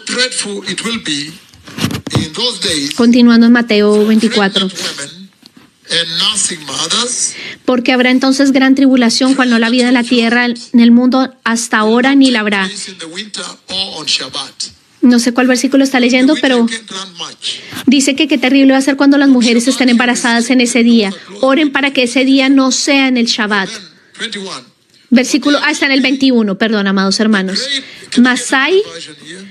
dreadful it will be in those days. Continuando en Mateo 24. And nursing mothers, Porque habrá entonces gran tribulación, cual no la había en la tierra, en el mundo hasta ahora, ni la habrá. in the winter or on Shabbat. No sé cuál versículo está leyendo, pero You can't run much. dice que qué terrible va a ser cuando las mujeres estén embarazadas en ese día. Oren para que ese día no sea en el Shabbat. 21. Versículo, está en el 21, perdón, amados hermanos. Masai,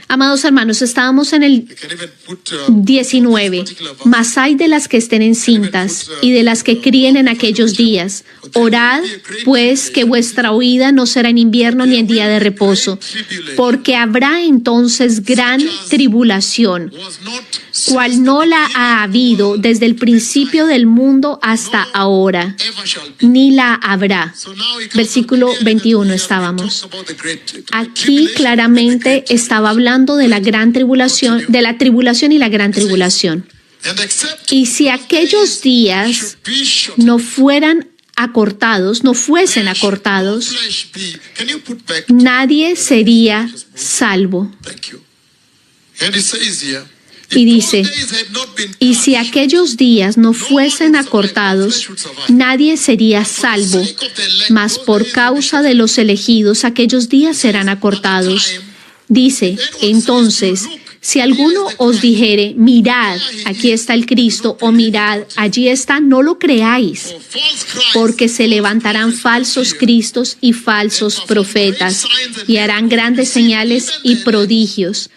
amados hermanos, estábamos en el You can even put 19. Mas hay de las que estén encintas y de las que críen en aquellos días. Orad, pues, que vuestra huida no será en invierno ni en día de reposo, porque habrá entonces gran tribulación, was not cual no la ha habido desde el principio del mundo hasta ahora, ever shall be. ni la habrá. So now we come Versículo to the end 21 of the year, estábamos. we talk about the great Aquí tribulation. claramente estaba hablando de la gran tribulación, de la tribulación y la gran tribulación. And except Y si aquellos días should be short, no fueran acortados, no fuesen acortados, flesh be. Can you put back? nadie sería salvo. Thank you. And it says here, Y if dice, those days had not been y si cut, aquellos días no fuesen acortados, nadie sería salvo, mas por causa de los elegidos aquellos días serán acortados. Dice, entonces, si alguno os dijere, mirad, aquí está el Cristo, o mirad, allí está, no lo creáis, for false Christ, porque se levantarán falsos cristos y falsos profetas, y harán grandes señales y prodigios,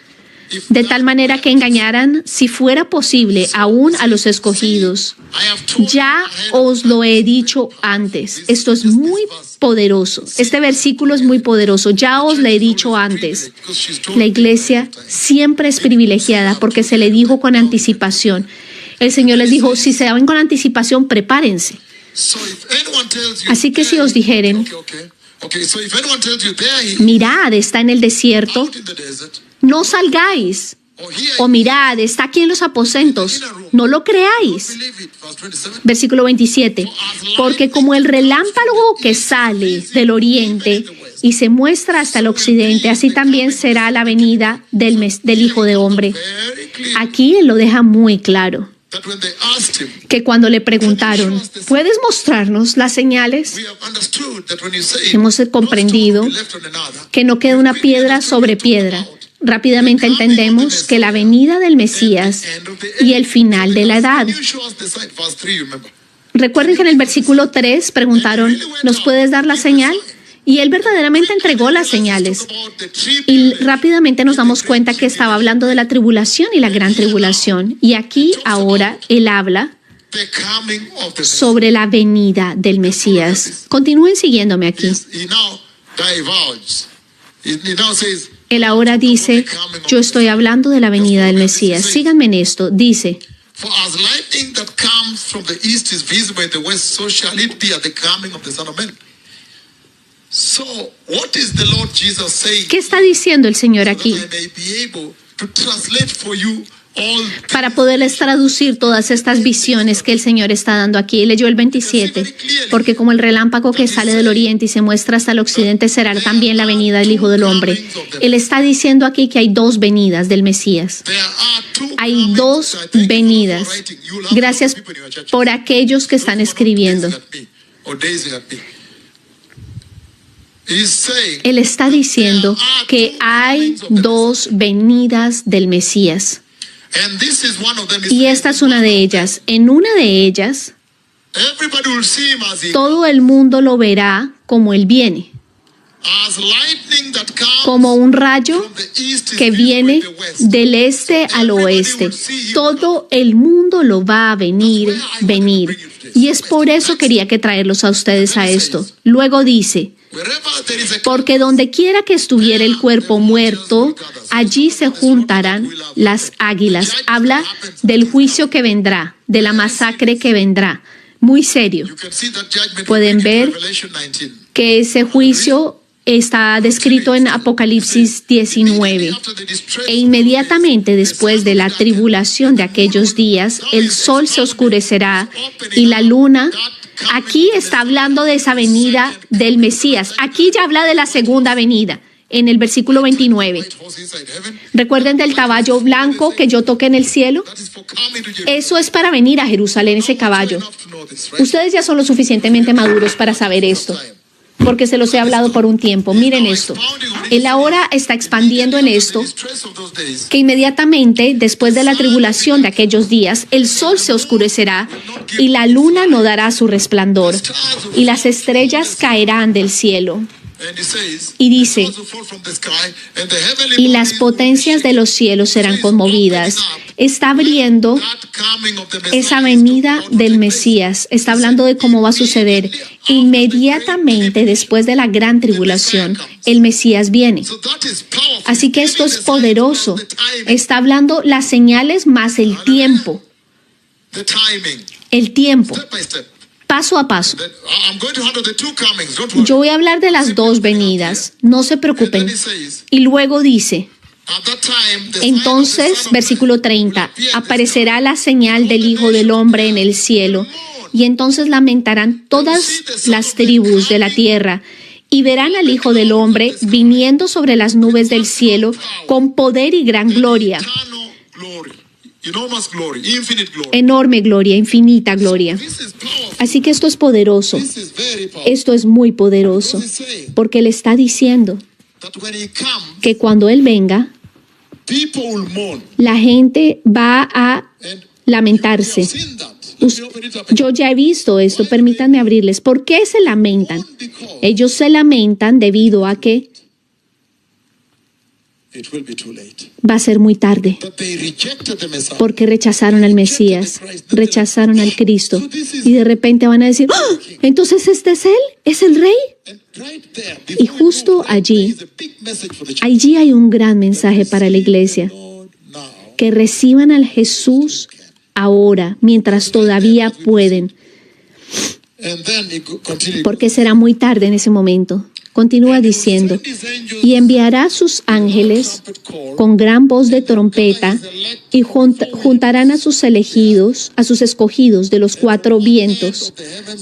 de tal manera que engañarán, si fuera posible, aún a los escogidos. I have told Ya os lo he dicho antes. Esto es muy poderoso. Este versículo es muy poderoso. Ya os lo he dicho antes. because she's told La iglesia siempre es privilegiada porque se le dijo con anticipación. El Señor les dijo, si se daban con anticipación, prepárense. So if anyone tells you, Así que si there os he- dijeren, Okay, so if anyone tells you there he mirad, está en el desierto, out in the desert, no salgáis. or here O mirad, está aquí en los aposentos, no lo creáis. believe it. Verse 27. Versículo 27. Porque como el relámpago que sale del oriente y se muestra hasta el occidente, así también será la venida del Hijo de Hombre. Very clear Aquí él lo deja muy claro, that when they asked him, que cuando le preguntaron, ¿puedes mostrarnos las señales? we have understood that when you say Hemos comprendido one stone will be left on another, que no queda una piedra sobre piedra. Rápidamente entendemos que la venida del Mesías y el final de la edad. you show us the sign, verse 3, remember. Recuerden que en el versículo 3 preguntaron, ¿nos puedes dar la señal? Y él verdaderamente entregó las señales. About the Y tribulation, rápidamente nos damos cuenta que estaba hablando de la tribulación y la gran tribulación. Y aquí ahora él habla the coming of the sobre la venida del Mesías. Continúen siguiéndome aquí. He now divulges. He now says, Él ahora dice, yo estoy hablando de la venida del Mesías. Síganme en esto. Dice, for as lightning that comes from the east is visible in the west, so shall it be at the coming of the Son of Man. So, what is the Lord Jesus saying? ¿qué está diciendo el Señor aquí? That I may be able to translate for you all Para poderles traducir todas estas visiones que el Señor está dando aquí. Leyó el 27, porque como el relámpago que sale del oriente y se muestra hasta el occidente será también la venida del Hijo del Hombre. Él está diciendo aquí que hay dos venidas del Mesías. there are two Hay comings. dos I thank you for venidas. writing. You'll have Gracias people in your church. por aquellos que están escribiendo. Gazing at me, or gazing at me. He's saying Él está diciendo que hay dos venidas del Mesías. and this is one of them. Y esta es una de ellas. En una de ellas, Everybody will see him as he todo el mundo lo verá como Él viene. as lightning that comes Como un rayo from the east is que visible viene in the west. del este al oeste. Todo el mundo lo va a venir. Y es por eso quería que traerlos a ustedes a esto. Luego dice, Wherever there is a porque donde quiera que estuviera el cuerpo muerto, allí se juntarán las águilas. Habla del juicio que vendrá, de la masacre que vendrá. Muy serio, you can see that judgment Pueden in ver Revelation 19. que ese juicio está descrito en Apocalipsis 19. After the distress E inmediatamente después de la tribulación de aquellos días, el sol se oscurecerá y la luna. Aquí está hablando de esa venida del Mesías. Aquí ya habla de la segunda venida. en el versículo 29. ¿Recuerden del caballo blanco que yo toqué en el cielo? Eso es para venir a Jerusalén, ese caballo. Ustedes ya son lo suficientemente maduros para saber esto, porque se los he hablado por un tiempo. Miren esto. Él ahora está expandiendo en esto, que inmediatamente después de la tribulación de aquellos días, el sol se oscurecerá y la luna no dará su resplandor y las estrellas caerán del cielo. Y dice, y las potencias de los cielos serán conmovidas. Está abriendo esa venida del Mesías. Está hablando de cómo va a suceder. Inmediatamente después de la gran tribulación, el Mesías viene. Así que esto es poderoso. Está hablando las señales más el tiempo. El tiempo. Paso a paso. Yo voy a hablar de las dos venidas, no se preocupen. Y luego dice, entonces, versículo 30, aparecerá la señal del Hijo del Hombre en el cielo, y entonces lamentarán todas las tribus de la tierra, y verán al Hijo del Hombre viniendo sobre las nubes del cielo con poder y gran gloria. Enorme gloria, infinita gloria. Así que esto es poderoso. Esto es muy poderoso. Porque Él está diciendo que cuando Él venga, la gente va a lamentarse. Yo ya he visto esto, permítanme abrirles. ¿Por qué se lamentan? Ellos se lamentan debido a que va a ser muy tarde, porque rechazaron al Mesías, rechazaron al Cristo, y de repente van a decir, ¡oh! ¿Entonces este es Él? ¿Es el Rey? Y justo allí hay un gran mensaje para la iglesia, que reciban al Jesús ahora, mientras todavía pueden, porque será muy tarde en ese momento. Continúa diciendo, y enviará sus ángeles con gran voz de trompeta y juntarán a sus elegidos, a sus escogidos de los cuatro vientos,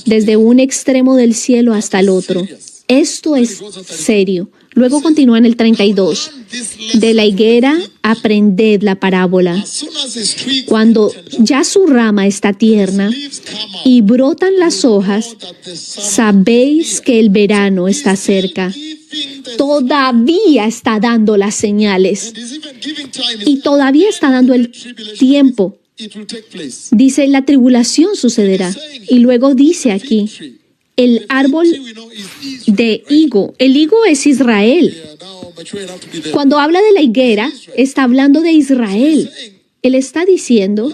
desde un extremo del cielo hasta el otro. Esto es serio. Luego continúa en el 32. De la higuera aprended la parábola. Cuando ya su rama está tierna y brotan las hojas, sabéis que el verano está cerca. Todavía está dando las señales y todavía está dando el tiempo. Dice, la tribulación sucederá. Y luego dice aquí, el árbol de higo. El higo es Israel. Cuando habla de la higuera, está hablando de Israel. Él está diciendo,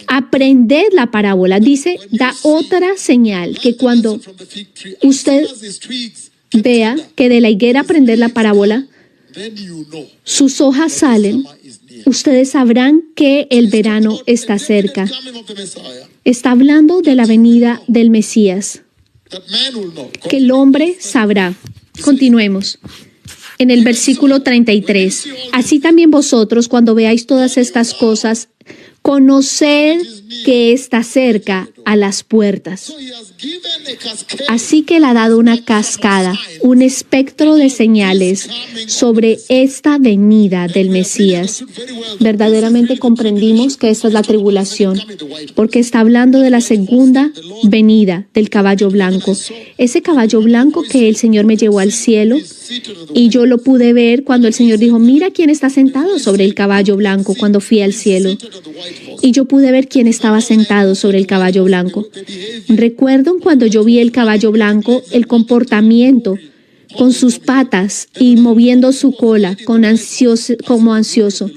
aprended la parábola. Dice, da otra señal, que cuando usted vea que de la higuera aprended la parábola, sus hojas salen, ustedes sabrán que el verano está cerca. Está hablando de la venida del Mesías, que el hombre sabrá. Continuemos. En el versículo 33, así también vosotros, cuando veáis todas estas cosas, conoced que está cerca a las puertas. Así que Él ha dado una cascada, un espectro de señales sobre esta venida del Mesías. Verdaderamente comprendimos que esta es la tribulación, porque está hablando de la segunda venida del caballo blanco. Ese caballo blanco que el Señor me llevó al cielo, y yo lo pude ver cuando el Señor dijo, mira quién está sentado sobre el caballo blanco, cuando fui al cielo. Y yo pude ver quién estaba sentado sobre el caballo blanco. Recuerdo cuando yo vi el caballo blanco, el comportamiento con sus patas y moviendo su cola como ansioso.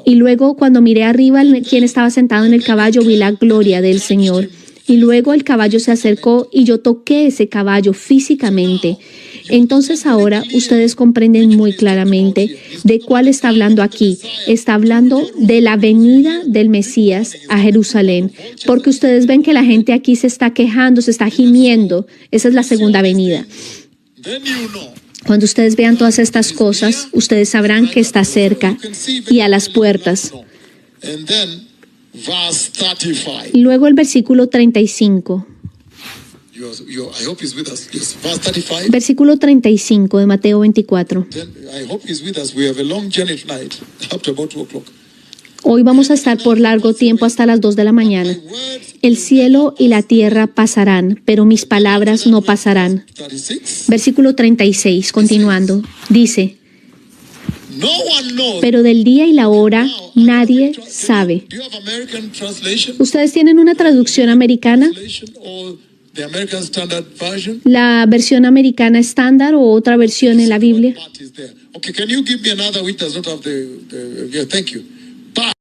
Y luego cuando miré arriba quién estaba sentado en el caballo, vi la gloria del Señor. Y luego el caballo se acercó y yo toqué ese caballo físicamente. Entonces ahora ustedes comprenden muy claramente de cuál está hablando aquí. Está hablando de la venida del Mesías a Jerusalén, porque ustedes ven que la gente aquí se está quejando, se está gimiendo. Esa es la segunda venida. Cuando ustedes vean todas estas cosas, ustedes sabrán que está cerca y a las puertas. Y luego el versículo 35. I hope he's with us. Yes, verse 35. Versículo 35 de Mateo 24. Then I hope he's with us. We have a long journey tonight, up to about 2 o'clock. Hoy vamos a estar por largo tiempo hasta las 2 de la mañana. El cielo y la tierra pasarán, pero mis palabras no pasarán. 36. Versículo 36, continuando, dice, No one knows. pero del día y la hora nadie sabe. Do you have American translation? ¿Ustedes tienen una traducción americana? Or the American Standard Version? ¿La versión americana estándar o otra versión en la Biblia? Part is there. Okay, can you give me another which does not have yeah, thank you. But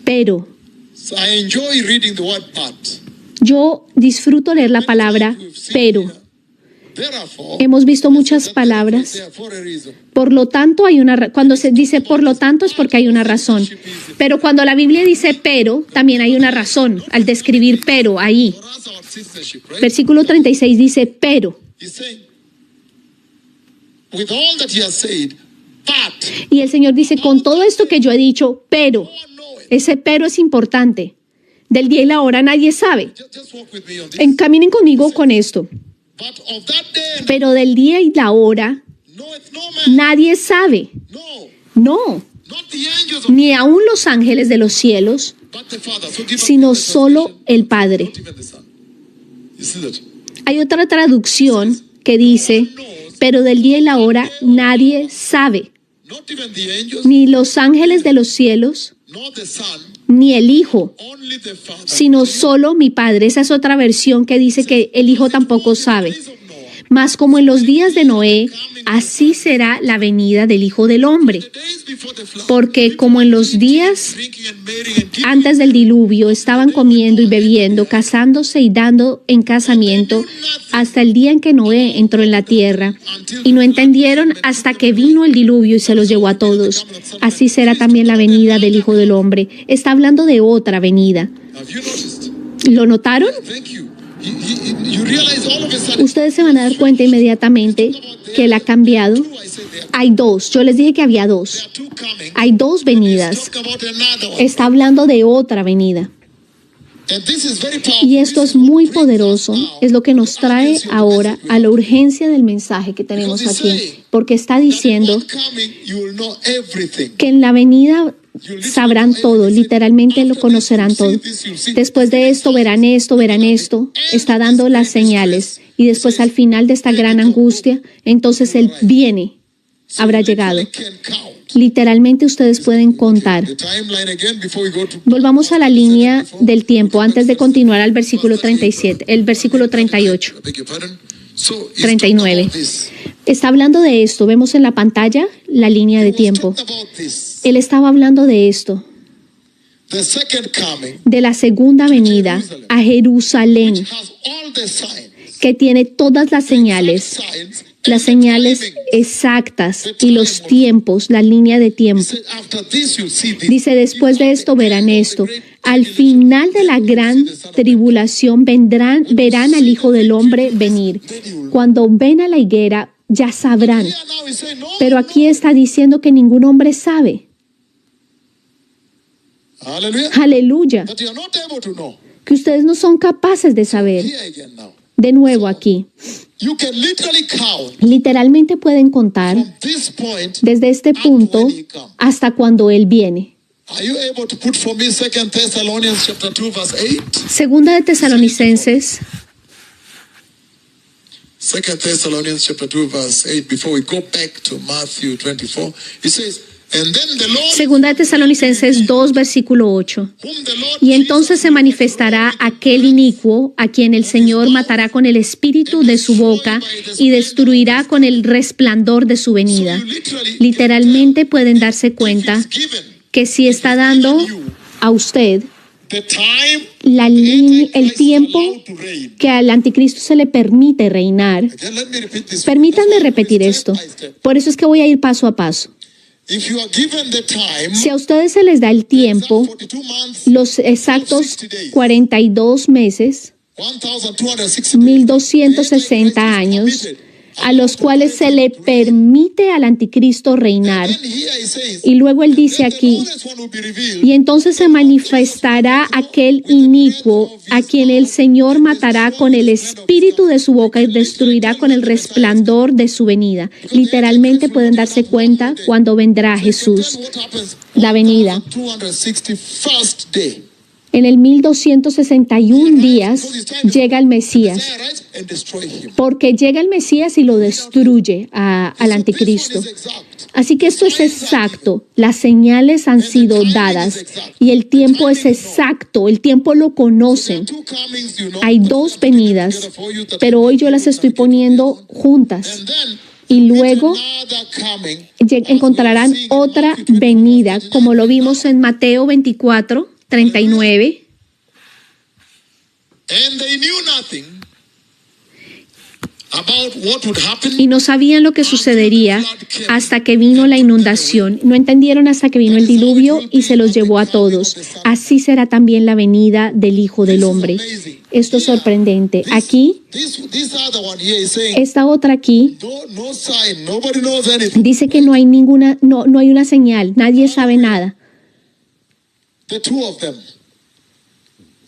Pero so I enjoy reading the word but. yo disfruto leer la palabra pero. Therefore, Hemos visto muchas palabras. there for a reason. Por lo tanto, cuando se dice por lo tanto es porque hay una razón. Pero cuando la Biblia dice pero, también hay una razón al describir pero ahí. For us, our citizenship, right? Versículo 36 dice pero. He's saying, with all that he has said, but Y el Señor dice, con todo esto que yo he dicho, pero. no one knoweth. Ese pero es importante. Del día y la hora nadie sabe. Just walk with me on this. Caminen conmigo con esto. But of that day Pero del día y la hora knoweth no man. nadie sabe. No, No, not the angels of ni aun los ángeles de los cielos, but the Father. So give us sino the solo translation, el Padre. not even the Son. You see that? Hay otra traducción que dice, pero del día y la hora nadie sabe, Not even the angels, ni los ángeles de los cielos, nor the Son, ni el Hijo, only the Father. sino solo mi Padre. Esa es otra versión que dice que el Hijo tampoco sabe. Days of Noah, Mas como en los días de Noé, así será la venida del Hijo del Hombre. the days before the flood, Porque como en los días drinking and marrying and giving, antes del diluvio estaban comiendo y bebiendo, casándose y dando en casamiento, hasta el día en que Noé entró en la tierra. Y no entendieron hasta que vino el diluvio y se los llevó a todos. Así será también la venida del Hijo del Hombre. Está hablando de otra venida. have you noticed? ¿Lo notaron? Thank you. You realize all of a sudden, Ustedes se van a dar cuenta inmediatamente que él ha cambiado. I say there Hay dos. Yo les dije que había dos. are two coming. Hay dos venidas. Talk about another one. Está hablando de otra venida. And this is very powerful. Y esto es muy poderoso, es lo que nos trae ahora a la urgencia del mensaje que tenemos aquí, porque está diciendo Coming, you will know everything. que en la venida sabrán todo, literalmente lo conocerán todo. Después de esto verán esto, está dando las señales y después al final de esta gran angustia, entonces Él viene, habrá llegado. Can count. Literalmente ustedes pueden contar. The timeline again before we go to Volvamos a la línea del tiempo antes de continuar al versículo 37, el versículo 38. I beg your pardon. So he's 39. talking about this. Está hablando de esto. Vemos en la pantalla la línea de He was tiempo. talking about this. Él estaba hablando de esto, The second coming de la segunda venida a Jerusalén, has all the signs. que tiene todas las señales, Signs. las señales exactas y los tiempos, la línea de tiempo. Said, after this you'll see this. Dice, después de esto verán esto. Al final de la gran tribulación verán al Hijo del Hombre venir. Cuando ven a la higuera, ya sabrán. Here now he's saying, no, Pero aquí está diciendo que ningún hombre sabe. hallelujah. Aleluya. That you are not able to know. Que ustedes no son capaces de saber. Here again now. De nuevo aquí. You can literally count Literalmente pueden contar from this point. desde este punto hasta cuando Él viene. Are you able to put for me 2 Thessalonians chapter 2 verse 8? Segunda de Tesalonicenses, 2 Thessalonians chapter 2 verse 8 before we go back to Matthew 24. It says, And then the Lord, Segunda de Tesalonicenses 2, versículo 8. whom the Lord Y entonces se manifestará aquel inicuo a quien el Señor matará con el espíritu de su boca y destruirá con el resplandor de su venida. Literalmente pueden darse cuenta is given que si está dando a usted the time el tiempo allowed to reign. que al anticristo se le permite reinar. Again, let me repeat this. Permítanme repetir esto. Por eso es que voy a ir paso a paso. If you are given the time, Si a ustedes se les da el tiempo, 42 months, los exactos 42 meses, 1,260 1260 años, a los cuales se le permite al anticristo reinar. Then here he says, Y luego él dice the aquí, lowest one will be revealed. y entonces se manifestará aquel inicuo a quien el Señor matará con el espíritu de su boca y destruirá con el resplandor de su venida. Literalmente pueden darse cuenta cuando vendrá Jesús. Then what happens? La venida. 261st day. En el 1261 días llega el Mesías, Isaiah writes, and destroy him. porque llega el Mesías y lo destruye al anticristo. This one is exact. Así que esto es exacto, las señales han sido dadas y el tiempo es exacto, el tiempo lo conocen. Two comings, you know, Hay dos venidas, pero hoy yo las estoy poniendo juntas. and then Y luego another coming. encontrarán otra venida, como lo vimos en Mateo 24, 39. And they knew nothing about what would happen. Y no sabían lo que sucedería hasta que vino la inundación. No entendieron hasta que vino el diluvio y se los llevó a todos. Así será también la venida del Hijo del Hombre. Esto es sorprendente. Aquí, This other one here is saying, esta otra aquí, no sign, nobody knows anything. dice que no hay ninguna, no hay una señal, nadie sabe nada. The two of them.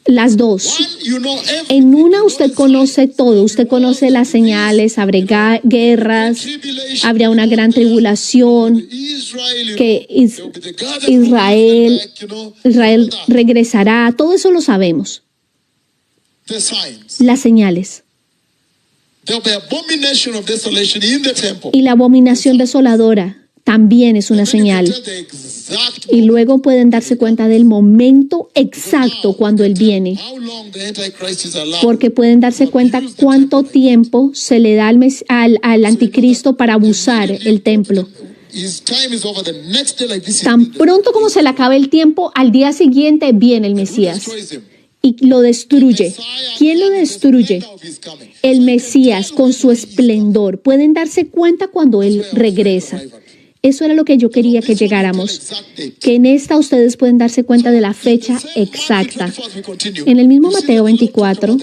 Las dos. One, you know everything. En una usted conoce todo, usted conoce las señales, habrá guerras, Tribulation. habrá una gran tribulación, Israel, you que know, there'll be the gathering Israel, back, you know, Israel all that. regresará, todo eso lo sabemos. The signs. Las señales. There'll be abomination of desolation in the temple. Y la abominación desoladora también es una señal. Tell the exact Y luego pueden darse cuenta del momento exacto cuando Él viene, how long the Antichrist is allowed. porque pueden darse cuenta cuánto tiempo se le da al anticristo para abusar el templo. His time is over. The next day, like this, Tan pronto como se le acabe el tiempo, al día siguiente viene el Mesías destroys him. y lo destruye. ¿Quién lo destruye? Of his coming. El Mesías con su esplendor. Pueden darse cuenta cuando Él regresa. Eso era lo que yo quería que llegáramos. Exact date. Que en esta ustedes pueden darse cuenta de la fecha exacta. En el mismo Mateo 24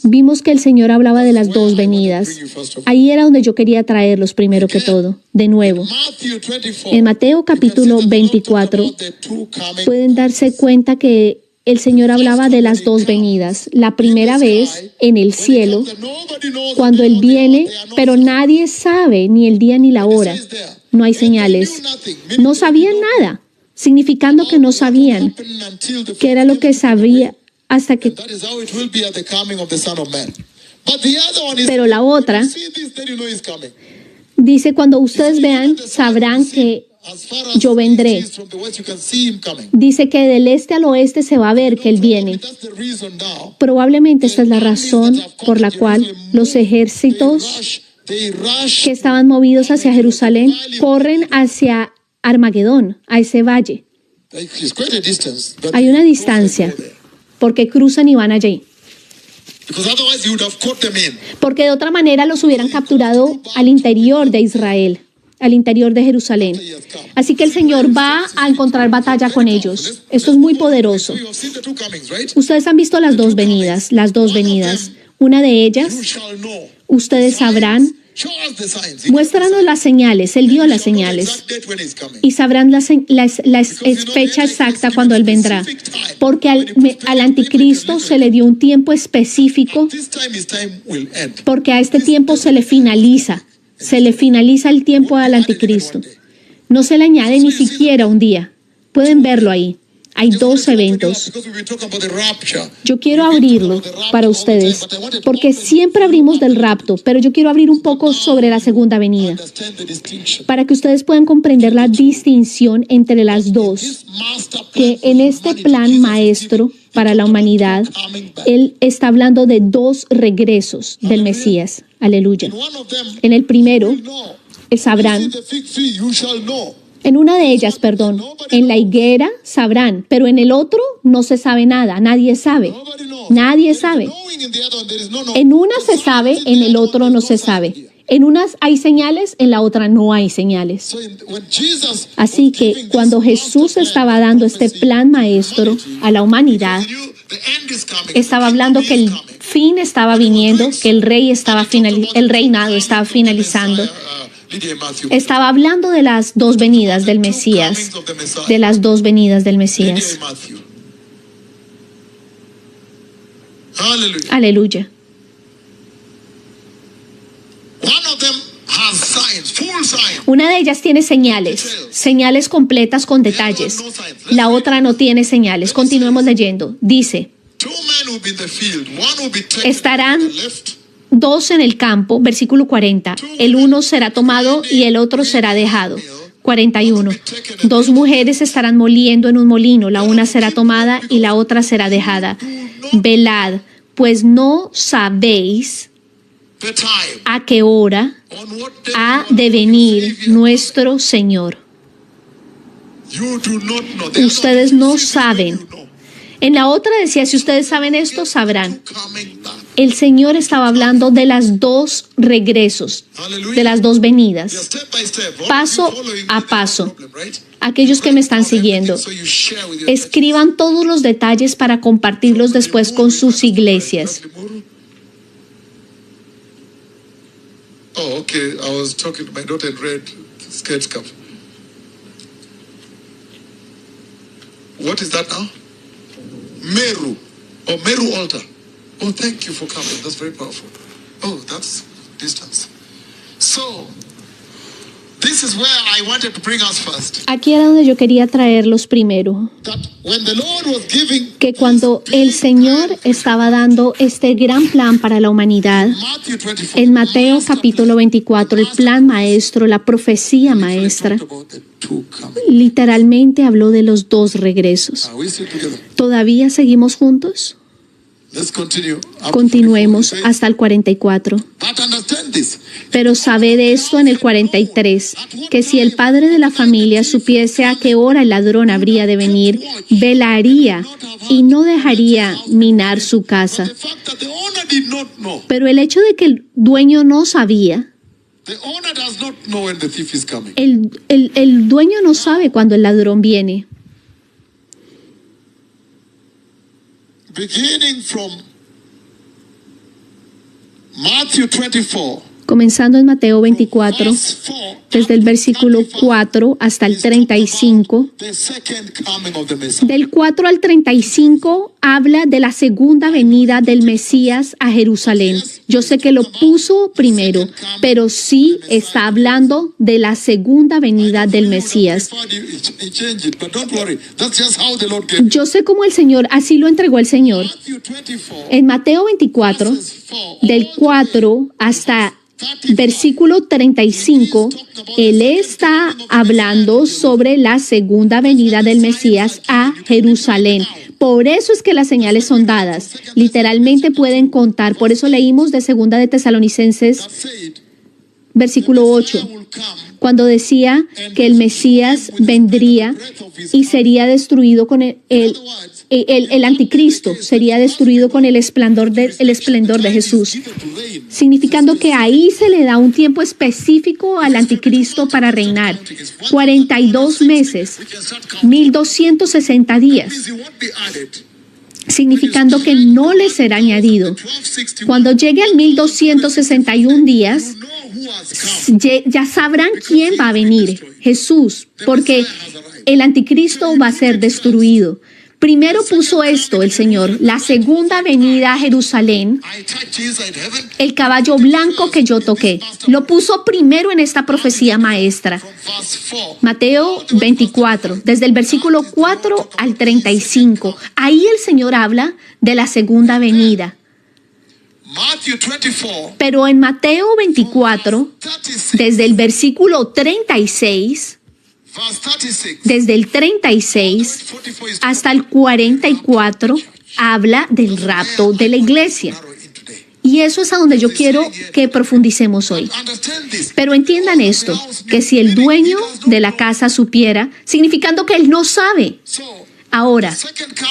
vimos que el Señor hablaba de las dos venidas. Ahí era donde yo quería traerlos primero que todo. De nuevo, Matthew 24. en Mateo capítulo 24 pueden darse cuenta que el Señor hablaba de las dos venidas. La primera vez en el cielo, cuando Él viene, pero nadie sabe ni el día ni la hora. No hay señales. No sabían nada, significando que no sabían qué era lo que sabía hasta que... That is how it will be at the coming of the Son of Man. But the other one is, Pero la otra see this, then you know he's coming. dice, cuando ustedes vean, sabrán que As far as yo vendré. it is from the west, you can see him coming. Dice que del este al oeste se va a ver que Él viene. That's the reason now. Probablemente esta es la razón por la cual los ejércitos They rush. que estaban movidos hacia Jerusalén corren hacia Armagedón, a ese valle. It's quite a distance. But Hay una distancia porque cruzan y van allí. because otherwise you would have caught them in. Porque de otra manera los hubieran capturado al interior de Israel, al interior de Jerusalén. Así que el Señor va a encontrar batalla con ellos. Esto es muy poderoso. You have seen the two comings, right? Ustedes han visto las dos venidas, Una de You ellas, shall know. ustedes sabrán, Show us the signs. muéstranos las señales, Él dio las señales. Exact date when he's coming. Y sabrán la fecha exacta cuando Él vendrá. Porque al anticristo se le dio un tiempo específico, This time his time will end. porque a este tiempo se le finaliza el tiempo al anticristo. No se le añade ni siquiera un día. Pueden verlo ahí. Hay dos eventos. Yo quiero abrirlo para ustedes, porque siempre abrimos del rapto, pero yo quiero abrir un poco sobre la segunda venida, para que ustedes puedan comprender la distinción entre las dos, que en este plan maestro para la humanidad, Él está hablando de dos regresos del Mesías. Aleluya. En el primero, sabrán. En una de ellas, perdón, en la higuera sabrán, pero en el otro no se sabe nada, nadie sabe. Nadie sabe. En una se sabe, en el otro no se sabe. En unas hay señales, en la otra no hay señales. Así que cuando Jesús estaba dando este plan maestro a la humanidad, estaba hablando que el fin estaba viniendo, que el reinado estaba finalizando. Estaba hablando de las dos venidas del Mesías, de las dos venidas del Mesías. Aleluya. Una de ellas tiene señales completas con detalles. La otra no tiene señales. Continuemos leyendo. Dice, estarán dos en el campo, versículo 40. El uno será tomado y el otro será dejado. 41. Dos mujeres estarán moliendo en un molino. La una será tomada y la otra será dejada. Velad, pues no sabéis a qué hora ha de venir nuestro Señor. Ustedes no saben. En la otra decía, si ustedes saben esto, sabrán. El Señor estaba hablando de las dos regresos, de las dos venidas, paso a paso. Aquellos que me están siguiendo, escriban todos los detalles para compartirlos después con sus iglesias. Oh, okay. I was talking to my daughter in red skirt cup. What is that now? Meru. Oh, Meru altar. Oh, thank you for coming. That's very powerful. Oh, that's distance. So, this is where I wanted to bring us first. Aquí era donde yo quería traerlos primero. That when the Lord was giving Que cuando el Señor estaba dando este gran plan para la humanidad, Matthew 24, en Mateo capítulo 24, el plan maestro, la profecía maestra, talked about the two coming. literalmente habló de los dos regresos. Are we still together? ¿Todavía seguimos juntos? Let's continue. Continuemos hasta el 44. But understand this. Pero sabe de esto en el 43, que si el padre de la familia supiese a qué hora el ladrón habría de venir, velaría y no dejaría minar su casa. The fact that the owner did not know. Pero el hecho de que el dueño no sabía, The owner does not know when the thief is coming. el dueño no sabe cuándo el ladrón viene. Beginning from Matthew 24, Comenzando en Mateo 24, verse 4, desde el versículo 4 hasta el 35, the second coming of the Messiah. del 4 al 35 habla de la segunda venida del Mesías a Jerusalén. Yo sé que lo puso primero, pero sí está hablando de la segunda venida del Mesías. He changed it, but don't worry. That's just how the Lord gave it. Yo sé cómo el Señor, así lo entregó el Señor. Matthew 24, En Mateo 24, verses 4, del 4 hasta versículo 35, Él está hablando sobre la segunda venida del Mesías a Jerusalén. Por eso es que las señales son dadas. Literalmente pueden contar. Por eso leímos de Segunda de Tesalonicenses, said, versículo 8, will come cuando decía que el Mesías vendría y sería destruido con el anticristo, sería destruido con el esplendor de Jesús, significando que ahí se le da un tiempo específico al anticristo para reinar. 42 meses, 1260 días, he won't be added. significando que no le será añadido. 1261, Cuando llegue al 1261 días, know who has come. ya sabrán quién va a venir, Jesús, porque el anticristo va a ser destruido. Primero puso esto el Señor, la segunda venida a Jerusalén, el caballo blanco que yo toqué. Lo puso primero en esta profecía maestra. Mateo 24, desde el versículo 4 al 35. Ahí el Señor habla de la segunda venida. Pero en Mateo 24, desde el versículo 36, desde el 36 hasta el 44, habla del rapto de la iglesia. Y eso es a donde yo quiero que profundicemos hoy. Pero entiendan esto, que si el dueño de la casa supiera, significando que él no sabe. Ahora,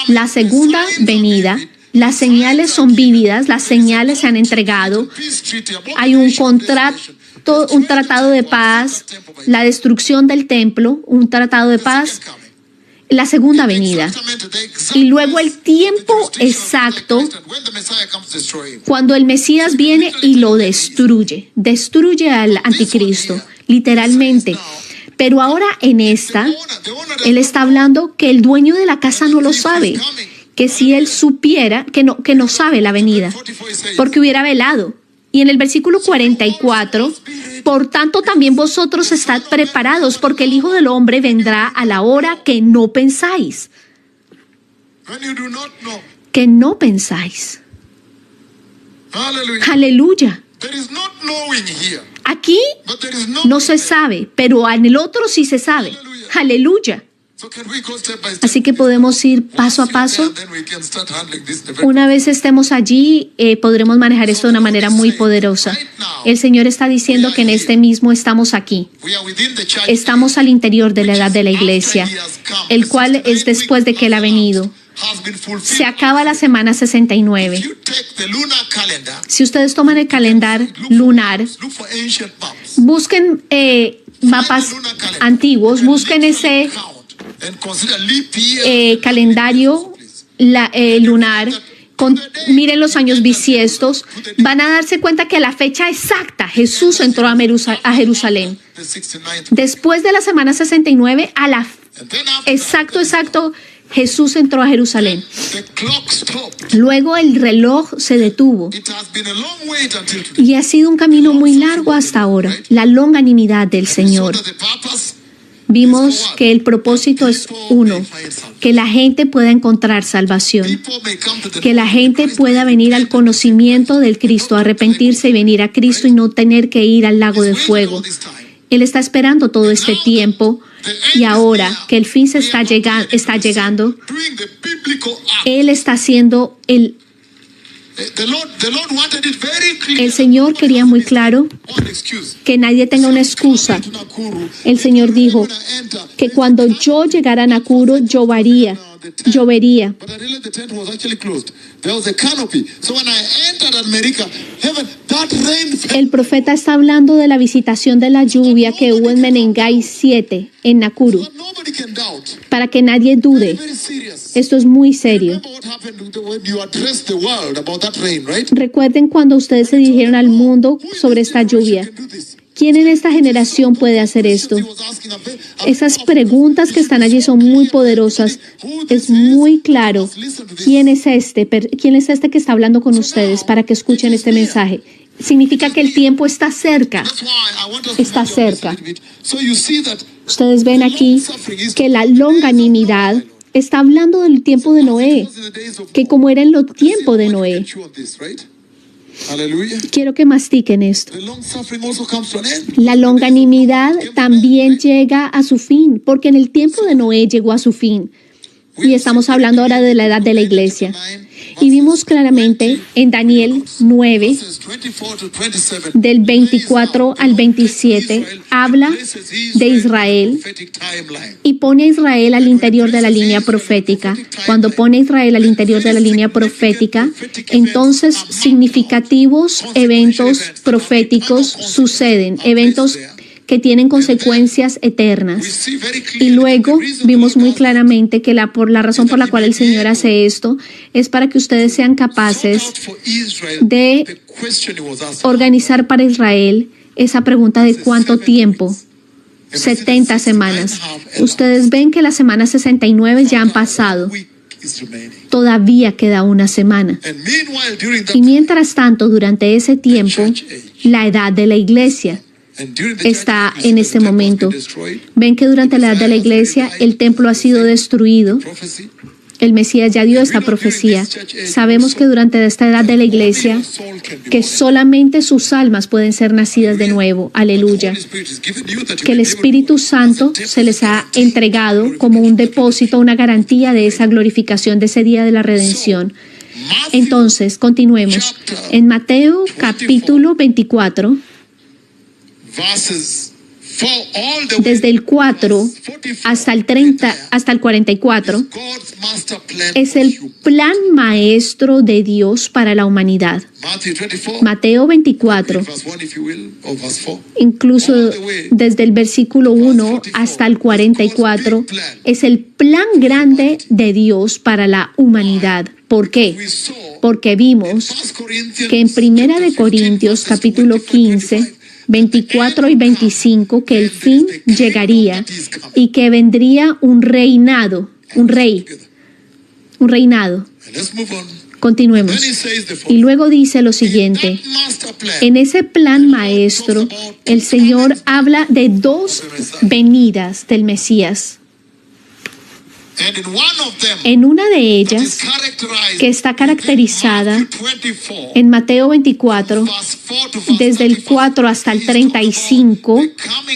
la segunda venida, las señales son vívidas, las señales se han entregado, hay un contrato, un tratado de paz, la destrucción del templo, un tratado de paz, la segunda venida. Y luego el tiempo exacto cuando el Mesías viene y lo destruye al anticristo, literalmente. Pero ahora en esta, él está hablando que el dueño de la casa no lo sabe, que si él supiera, que no sabe la venida, porque hubiera velado. Y en el versículo 44, por tanto también vosotros estad preparados, porque el Hijo del Hombre vendrá a la hora que no pensáis. Que no pensáis. Aleluya. Aquí no se sabe, pero en el otro sí se sabe. Aleluya. Así que podemos ir paso a paso. Una vez estemos allí, podremos manejar esto de una manera muy poderosa. El Señor está diciendo que en este mismo estamos aquí. Estamos al interior de la edad de la iglesia, el cual es después de que Él ha venido. Se acaba la semana 69. Si ustedes toman el calendario lunar, busquen mapas antiguos, busquen ese calendario lunar, miren los años bisiestos, van a darse cuenta que a la fecha exacta Jesús entró a Jerusalén. Después de la semana 69, exacto, Jesús entró a Jerusalén. Luego el reloj se detuvo y ha sido un camino muy largo hasta ahora, la longanimidad del Señor. Vimos que el propósito es uno, que la gente pueda encontrar salvación, que la gente pueda venir al conocimiento del Cristo, arrepentirse y venir a Cristo y no tener que ir al lago de fuego. Él está esperando todo este tiempo y ahora que el fin está llegando, Él está haciendo el Señor quería muy claro que nadie tenga una excusa. El Señor dijo que cuando yo llegara a Nakuru llovería. El profeta está hablando de la visitación de la lluvia que hubo en Menengai 7 en Nakuru, para que nadie dude. Esto es muy serio. Recuerden cuando ustedes se dirigieron al mundo sobre esta lluvia. ¿Quién en esta generación puede hacer esto? Esas preguntas que están allí son muy poderosas. Es muy claro quién es este que está hablando con ustedes para que escuchen este mensaje. Significa que el tiempo está cerca. Está cerca. Ustedes ven aquí que la longanimidad está hablando del tiempo de Noé, que como era en los tiempos de Noé. Quiero que mastiquen esto. La longanimidad también llega a su fin, porque en el tiempo de Noé llegó a su fin. Y estamos hablando ahora de la edad de la iglesia. Y vimos claramente en Daniel 9, del 24 al 27, habla de Israel y pone a Israel al interior de la línea profética. Cuando pone a Israel al interior de la línea profética, entonces significativos eventos proféticos suceden, eventos que tienen consecuencias eternas. Y luego vimos muy claramente que la razón por la cual el Señor hace esto es para que ustedes sean capaces de organizar para Israel esa pregunta de cuánto tiempo. 70 semanas. Ustedes ven que las semanas 69 ya han pasado. is remaining. Todavía queda una semana. And meanwhile, during that Y mientras tanto, durante ese tiempo, la edad de la iglesia and during the está church age, en the este temple has been momento. destroyed. Ven que durante la edad de la iglesia el templo ha sido destruido. Prophecy. El Mesías ya dio esta profecía. Sabemos que durante esta edad de la iglesia, que solamente sus almas pueden ser nacidas de nuevo. Aleluya. Que el Espíritu Santo se les ha entregado como un depósito, una garantía de esa glorificación, de ese día de la redención. Entonces, continuemos. En Mateo capítulo 24, verses for all the way desde el 4 hasta el 30, hasta el 44, God's master plan es for el you. plan maestro de Dios para la humanidad. Matthew 24, Mateo 24, verse 1 if you will, or verse 4. incluso desde el versículo 1 hasta el 44, es el plan grande de Dios para la humanidad. ¿Por qué? We saw Porque vimos 1 Corinthians que en Primera de chapter 15, Corintios verses capítulo 24 y 15, 25, 24 y 25, que el fin llegaría y que vendría un reinado, un reinado. And let's move on. Continuemos. Then he says the Y following. luego dice lo In siguiente. that master plan, En ese plan maestro, el Señor habla de dos venidas del Mesías. and in one of them, En una de that is ellas, characterized que está caracterizada in Matthew 24, en Mateo 24, verse 4 to verse desde el 4 hasta el 35,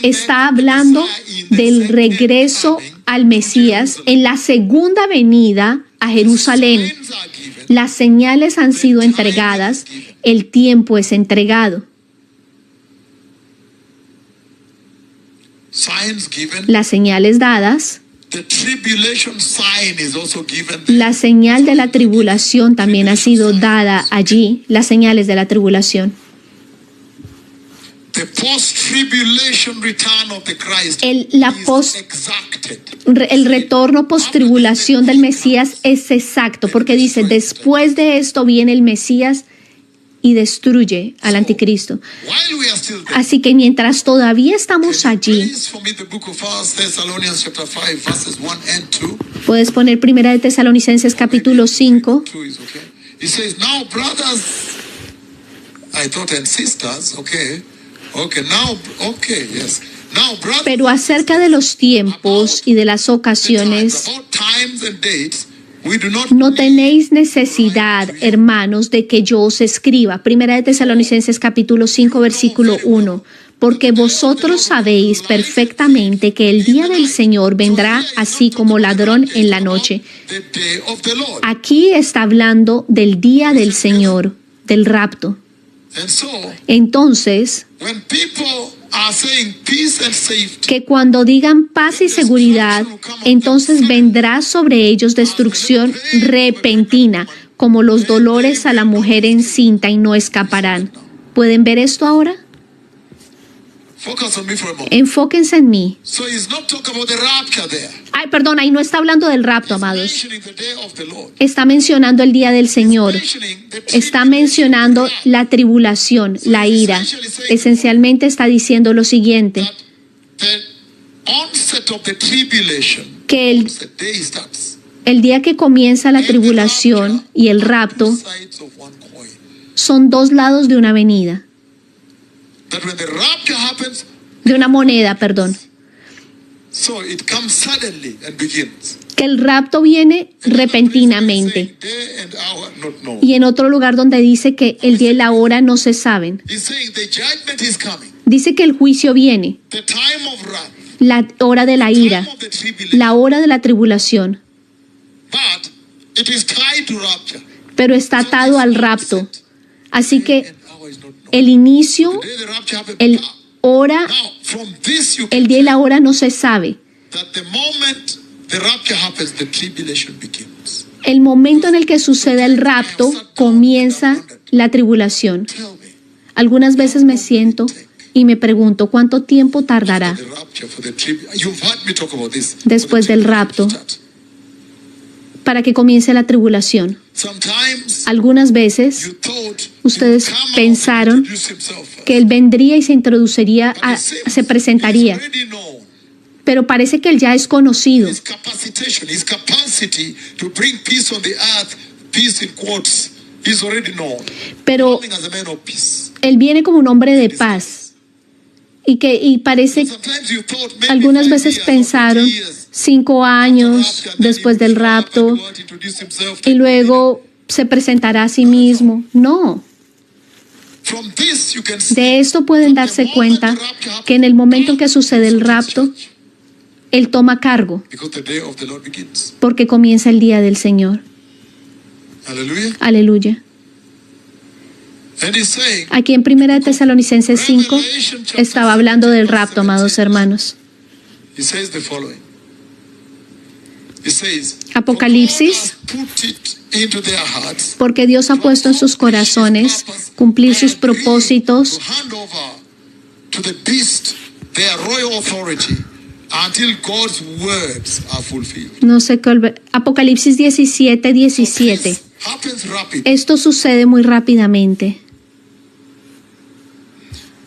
está hablando del regreso al Mesías en la segunda venida a Jerusalén. signs are given, Las señales han sido entregadas, el tiempo es entregado. signs given. Las señales dadas, The tribulation sign is also given. la señal de la tribulación también ha sido dada allí, las señales de la tribulación. The post-tribulation return of the Christ La is post- exacted. El retorno post-tribulación del Mesías es exacto, porque dice, después de esto viene el Mesías y destruye al anticristo. While we are still there, Así que mientras todavía estamos allí, please for me the book of 1 Thessalonians chapter 5 verses 1 and 2. puedes poner Primera de Tesalonicenses capítulo 5. 2 is okay. It says, now brothers, I thought, and sisters, okay. Okay, now, okay, yes. Now brothers, Pero acerca de los tiempos y de las ocasiones, about times and dates, we do not no need tenéis necesidad, hermanos, de que yo os escriba. Primera de Tesalonicenses capítulo 5, versículo 1. Porque vosotros sabéis perfectamente que el día del Señor vendrá así como ladrón en la noche. the day of the Lord. Aquí está hablando del día del Señor, del rapto. And so, Entonces, when people are saying peace and safety, que cuando digan paz y seguridad, entonces vendrá sobre ellos destrucción repentina, como los dolores a la mujer encinta y no escaparán. ¿Pueden ver esto ahora? focus on me for a moment. Enfóquense en mí. So he's not talking about the rapture there. Ay, perdón, ahí no está hablando del rapto, amados. Mentioning the day of the Lord. Está mencionando el día del Señor. Mentioning the Está tribulation mencionando wrath. la tribulación, la ira. Esencialmente está diciendo lo siguiente, That the onset of the tribulation, que the day starts. el día que comienza la tribulación y el rapto Sides of one coin. son dos lados de una avenida, That when the rapture happens, de una moneda, perdón. so it comes suddenly and begins. Que el rapto viene repentinamente. Day and hour not known. Y en otro lugar donde dice que el día y la hora no se saben. He's saying the judgment is coming. Dice que el juicio viene, The time of wrath. la hora de la Time ira, of the tribulation. la hora de la tribulación, But it is tied to rapture. pero está atado al rapto. Así que And hour is not known. el inicio, The day the rapture happens. el hora, Now, from this you el can día y la hora no se sabe. that the moment the rapture happens, the tribulation begins. El momento en el que sucede el rapto, comienza la tribulación. Tell me, Algunas veces me siento y me pregunto cuánto tiempo tardará the rapture for the you've heard me talk about this. Después For the del tribulation rapto. to start. para que comience la tribulación. Sometimes Algunas veces you thought ustedes he would come out pensaron and introduce himself first. que él vendría y se introducería, But it seems se presentaría. it's already known pero parece que él ya es conocido. His capacitation, his capacity to bring peace on the earth, peace in quotes, is already known. Pero Coming as a man of peace. él viene como un hombre de paz. Y parece, Sometimes you thought maybe algunas 5 veces years, pensaron 50 years, 5 años después del rapto y luego se presentará a sí mismo. No. From this you can see De esto pueden darse cuenta que en el momento en que sucede el rapto, él toma cargo because the day of the Lord begins. porque comienza el día del Señor. Hallelujah. Aleluya. And he's saying, Aquí en 1 Tesalonicenses 5 estaba hablando del rapto, amados hermanos. he says the following. He says, Apocalipsis, "For God has put it into their hearts porque Dios ha puesto en sus corazones cumplir sus propósitos to hand over to the beast their royal authority until God's words are fulfilled." No sé qué. Apocalipsis 17:17. This happens rapid. Esto sucede muy rápidamente.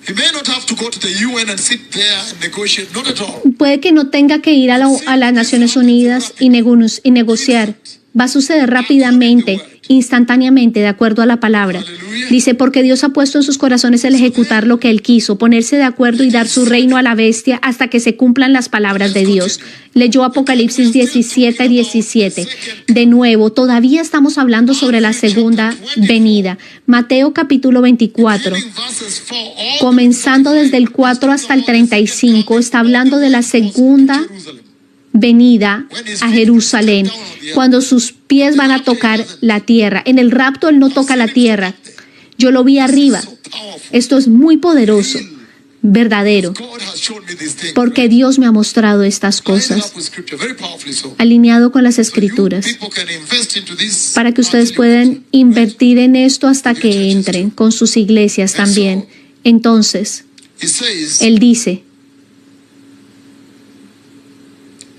He may not have to go to the UN and sit there and negotiate, not at all. Puede que no tenga que ir a las Naciones Unidas y negociar. Va a suceder rápidamente, instantáneamente, de acuerdo a la palabra. Dice, porque Dios ha puesto en sus corazones el ejecutar lo que Él quiso, ponerse de acuerdo y dar su reino a la bestia hasta que se cumplan las palabras de Dios. Leyó Apocalipsis 17:17. De nuevo, todavía estamos hablando sobre la segunda venida. Mateo capítulo 24. Reading verses 4 all Comenzando desde el 4 hasta el 35, está hablando de la segunda Jerusalem. venida a Jerusalén, cuando sus pies van a tocar la tierra. En el rapto Él no toca la tierra. Yo lo vi arriba. So powerful. Esto es muy poderoso, verdadero, God has shown me this thing. porque Dios me ha mostrado estas Line it cosas, up with scripture, very powerfully so. alineado con las So you escrituras, people can invest into this para que ustedes until you puedan get it. invertir en esto hasta que entren con sus iglesias también. Entonces, He says, Él dice,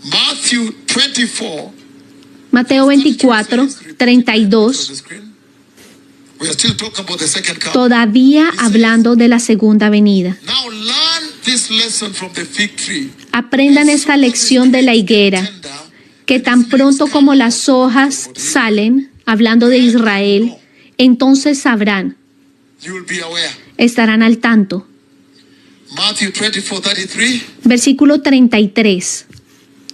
Matthew 24, Mateo 24, 32, we are still talking about the second coming. todavía hablando de la segunda venida. Now learn this lesson from the fig tree. Aprendan esta lección de la higuera, que tan pronto como las hojas salen, hablando de Israel, entonces sabrán, You will be aware. estarán al tanto. Matthew 24, 33. Versículo 33.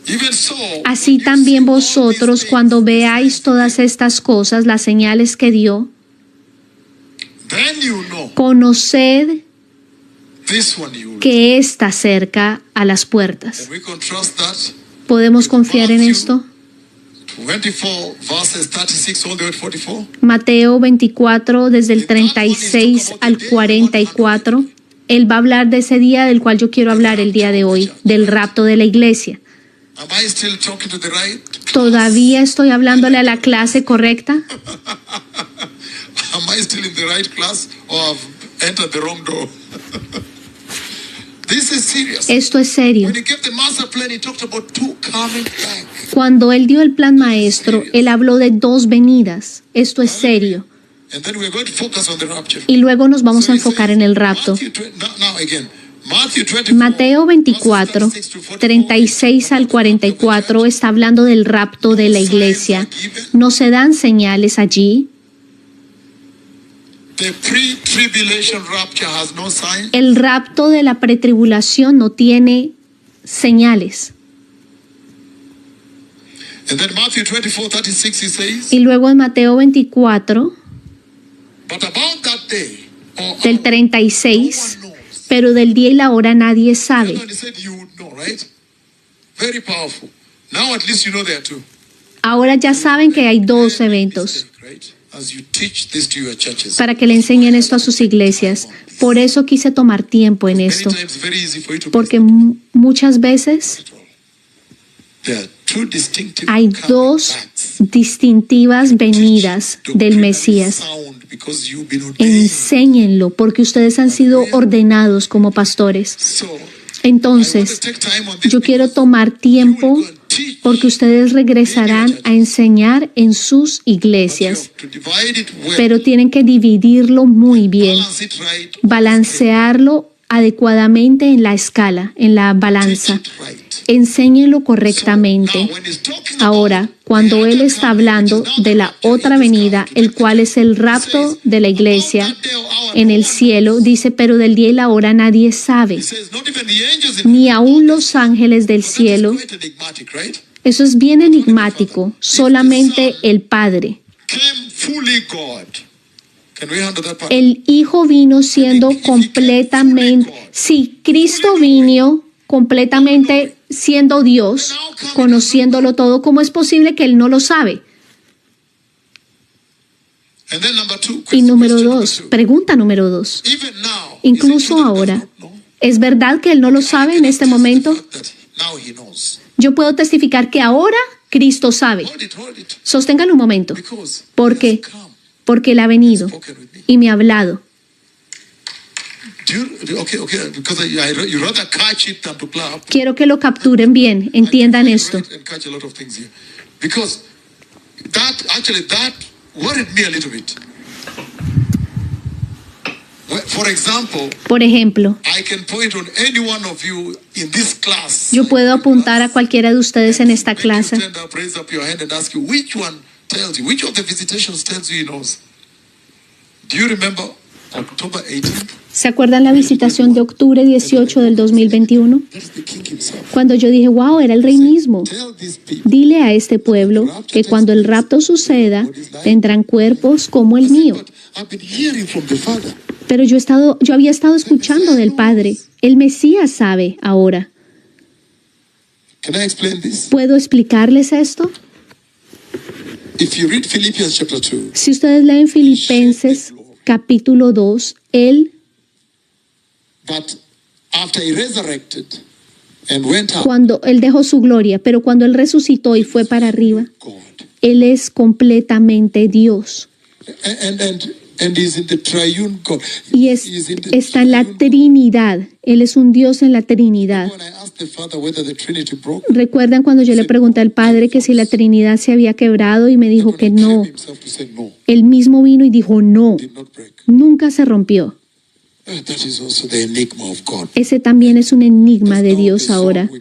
Even so, Así when you también see all vosotros, these cuando things, veáis todas estas cosas, las señales que dio, then you know conoced this one you will. que está cerca a las puertas. And we can trust that. ¿Podemos confiar en esto? 24 verses 36 all the way to 44. Mateo 24, desde el 36 al 44, Él va a hablar de ese día del cual yo quiero hablar el día de hoy, del rapto de la iglesia. Am I still talking to the right? ¿Todavía estoy hablándole a la clase correcta? Am I still in the right class or have entered the wrong door? This is serious. Esto es serio. When he gave the master plan, he talked about two coming back. Cuando Él dio el plan maestro, Él habló de 2 venidas. Esto es serio. And then we're going to focus on the rapture. Y luego nos vamos So a he says, enfocar en el rapto. Now again, Matthew 24, Mateo 24, 36 al 44 está hablando del rapto de la iglesia. ¿No se dan señales allí? The pre-tribulation rapture has no sign. El rapto de la pretribulación no tiene señales. And then Matthew 24, 36, he says, Y luego en Mateo 24, but about that day, or del hour, 36, no one knows. pero del día y la hora nadie sabe. And he said, you would know, right? Very powerful. Now at least you know there are two. Ahora ya saben que hay 2 eventos Right? As you teach this to your churches. para que le enseñen esto a sus iglesias. Por eso quise tomar tiempo en Many esto, times very easy for you to porque miss muchas veces it all. There are two distinctive hay coming 2 backs. distintivas venidas del Mesías. Sound because you've been ordained. Enséñenlo, porque ustedes han sido ordenados como pastores. So, I want Entonces, to take time on this yo quiero because tomar you will tiempo go and teach, porque ustedes regresarán a enseñar en sus but you iglesias, have to divide it well, pero tienen que dividirlo muy bien, balance it right, balancearlo adecuadamente en la escala, en la balanza. Enséñenlo correctamente. Ahora, cuando Él está hablando de la otra venida, el cual es el rapto de la iglesia en el cielo, dice, pero del día y la hora nadie sabe, ni aun los ángeles del cielo. Eso es bien enigmático, solamente el Padre. El Hijo vino siendo completamente, sí, Cristo vino completamente siendo Dios, conociéndolo todo. ¿Cómo es posible que Él no lo sabe? Y número dos, pregunta número dos. Incluso ahora, ¿es verdad que Él no lo sabe en este momento? Yo puedo testificar que ahora Cristo sabe. Sosténganlo un momento. ¿Por qué? Porque Él ha venido y me ha hablado. Quiero que lo capturen bien, entiendan esto. Por ejemplo, yo puedo apuntar a cualquiera de ustedes en esta clase. ¿Se acuerdan la visitación de octubre 18 del 2021? Cuando yo dije, wow, era el rey mismo. Dile a este pueblo que cuando el rapto suceda, tendrán cuerpos como el mío. Pero yo había estado escuchando del Padre. El Mesías sabe ahora. ¿Puedo explicarles esto? Si ustedes leen Filipenses capítulo 2, cuando Él dejó su gloria, pero cuando Él resucitó y fue para arriba, Él es completamente Dios. Y está en la Trinidad. Él es un Dios en la Trinidad. ¿Recuerdan cuando yo le pregunté al Padre que si la Trinidad se había quebrado y me dijo que no? Él mismo vino y dijo no. Nunca se rompió. Ese también es un enigma de Dios ahora.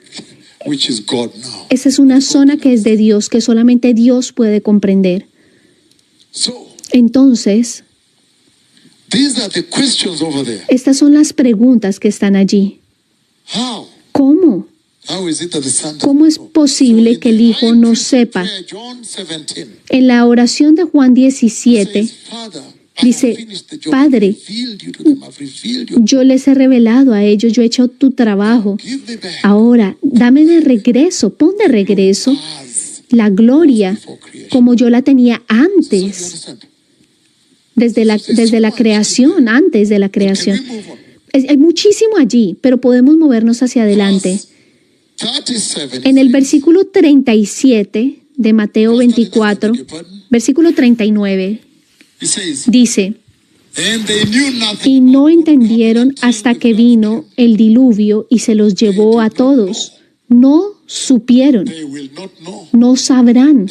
Esa es una zona que es de Dios, que solamente Dios puede comprender. Entonces, estas son las preguntas que están allí. ¿Cómo? ¿Cómo es posible que el Hijo no sepa? En la oración de Juan 17, dice, Padre, yo les he revelado a ellos, yo he hecho tu trabajo. Ahora, dame de regreso, pon de regreso la gloria como yo la tenía antes. Desde la creación, antes de la creación. Hay muchísimo allí, pero podemos movernos hacia adelante. En el versículo 37 de Mateo 24, versículo 39, dice, y no entendieron hasta que vino el diluvio y se los llevó a todos. No supieron, no sabrán.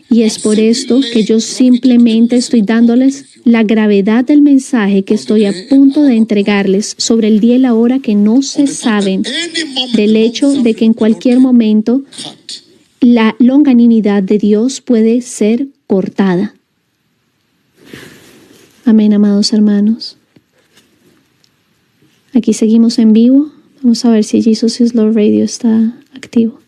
Y es por esto que yo simplemente estoy dándoles la gravedad del mensaje que estoy a punto de entregarles sobre el día y la hora que no se saben, del hecho de que en cualquier momento la longanimidad de Dios puede ser cortada. Amén, amados hermanos. Aquí seguimos en vivo. Vamos a ver si Jesus is Lord Radio está activo.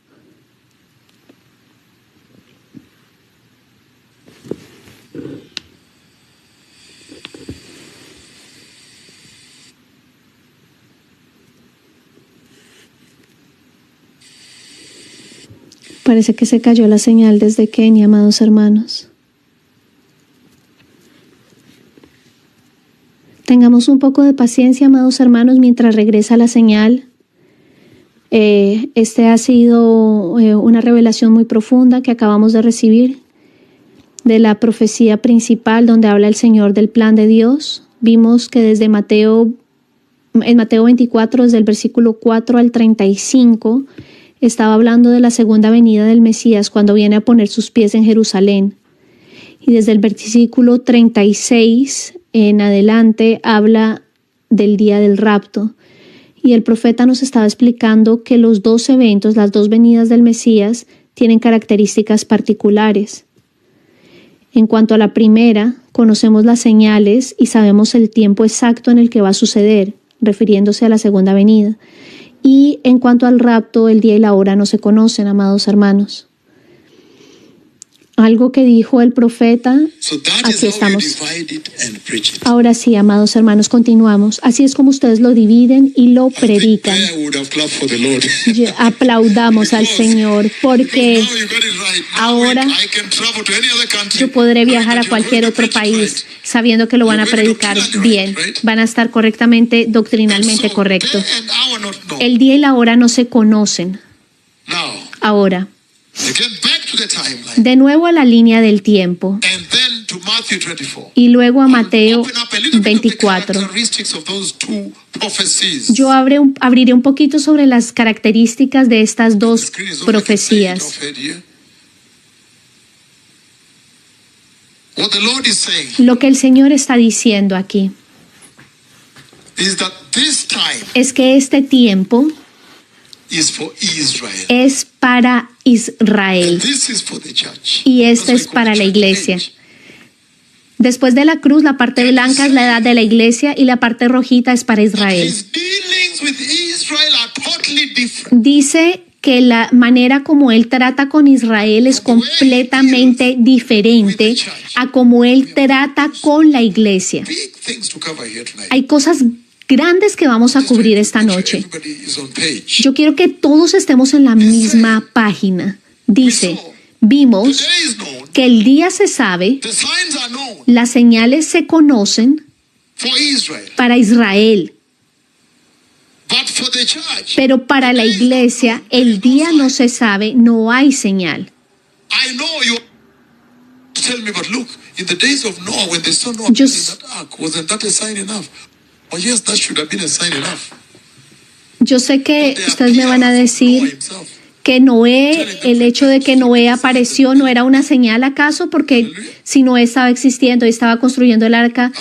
Parece que se cayó la señal desde Kenia, amados hermanos. Tengamos un poco de paciencia, amados hermanos, mientras regresa la señal. Este ha sido una revelación muy profunda que acabamos de recibir de la profecía principal donde habla el Señor del plan de Dios. Vimos que desde Mateo 24, desde el versículo 4 al 35, estaba hablando de la segunda venida del Mesías cuando viene a poner sus pies en Jerusalén. Y desde el versículo 36 en adelante habla del día del rapto. Y el profeta nos estaba explicando que los dos eventos, las dos venidas del Mesías, tienen características particulares. En cuanto a la primera, conocemos las señales y sabemos el tiempo exacto en el que va a suceder, refiriéndose a la segunda venida. Y en cuanto al rapto, el día y la hora no se conocen, amados hermanos. Algo que dijo el profeta, aquí estamos. Ahora sí, amados hermanos, continuamos. Así es como ustedes lo dividen y lo predican. Aplaudamos al Señor, porque ahora yo podré viajar a cualquier otro país sabiendo que lo van a predicar bien. Van a estar correctamente, doctrinalmente correctos. El día y la hora no se conocen. Ahora, de nuevo a la línea del tiempo y luego a Mateo 24. Yo abriré un poquito sobre las características de estas dos profecías. Lo que el Señor está diciendo aquí es que este tiempo es para Israel y este es para la iglesia. Después de la cruz, la parte blanca es la edad de la iglesia y la parte rojita es para Israel. Dice que la manera como él trata con Israel es completamente diferente a como él trata con la iglesia. Hay cosas grandes que vamos a cubrir esta noche. Yo quiero que todos estemos en la misma página. Dice, vimos que el día se sabe, las señales se conocen para Israel, pero para la iglesia el día no se sabe, no hay señal. Yo sé que ustedes me van a decir que Noé, el hecho de que Noé apareció no era una señal acaso, porque si Noé estaba existiendo y estaba construyendo el arca,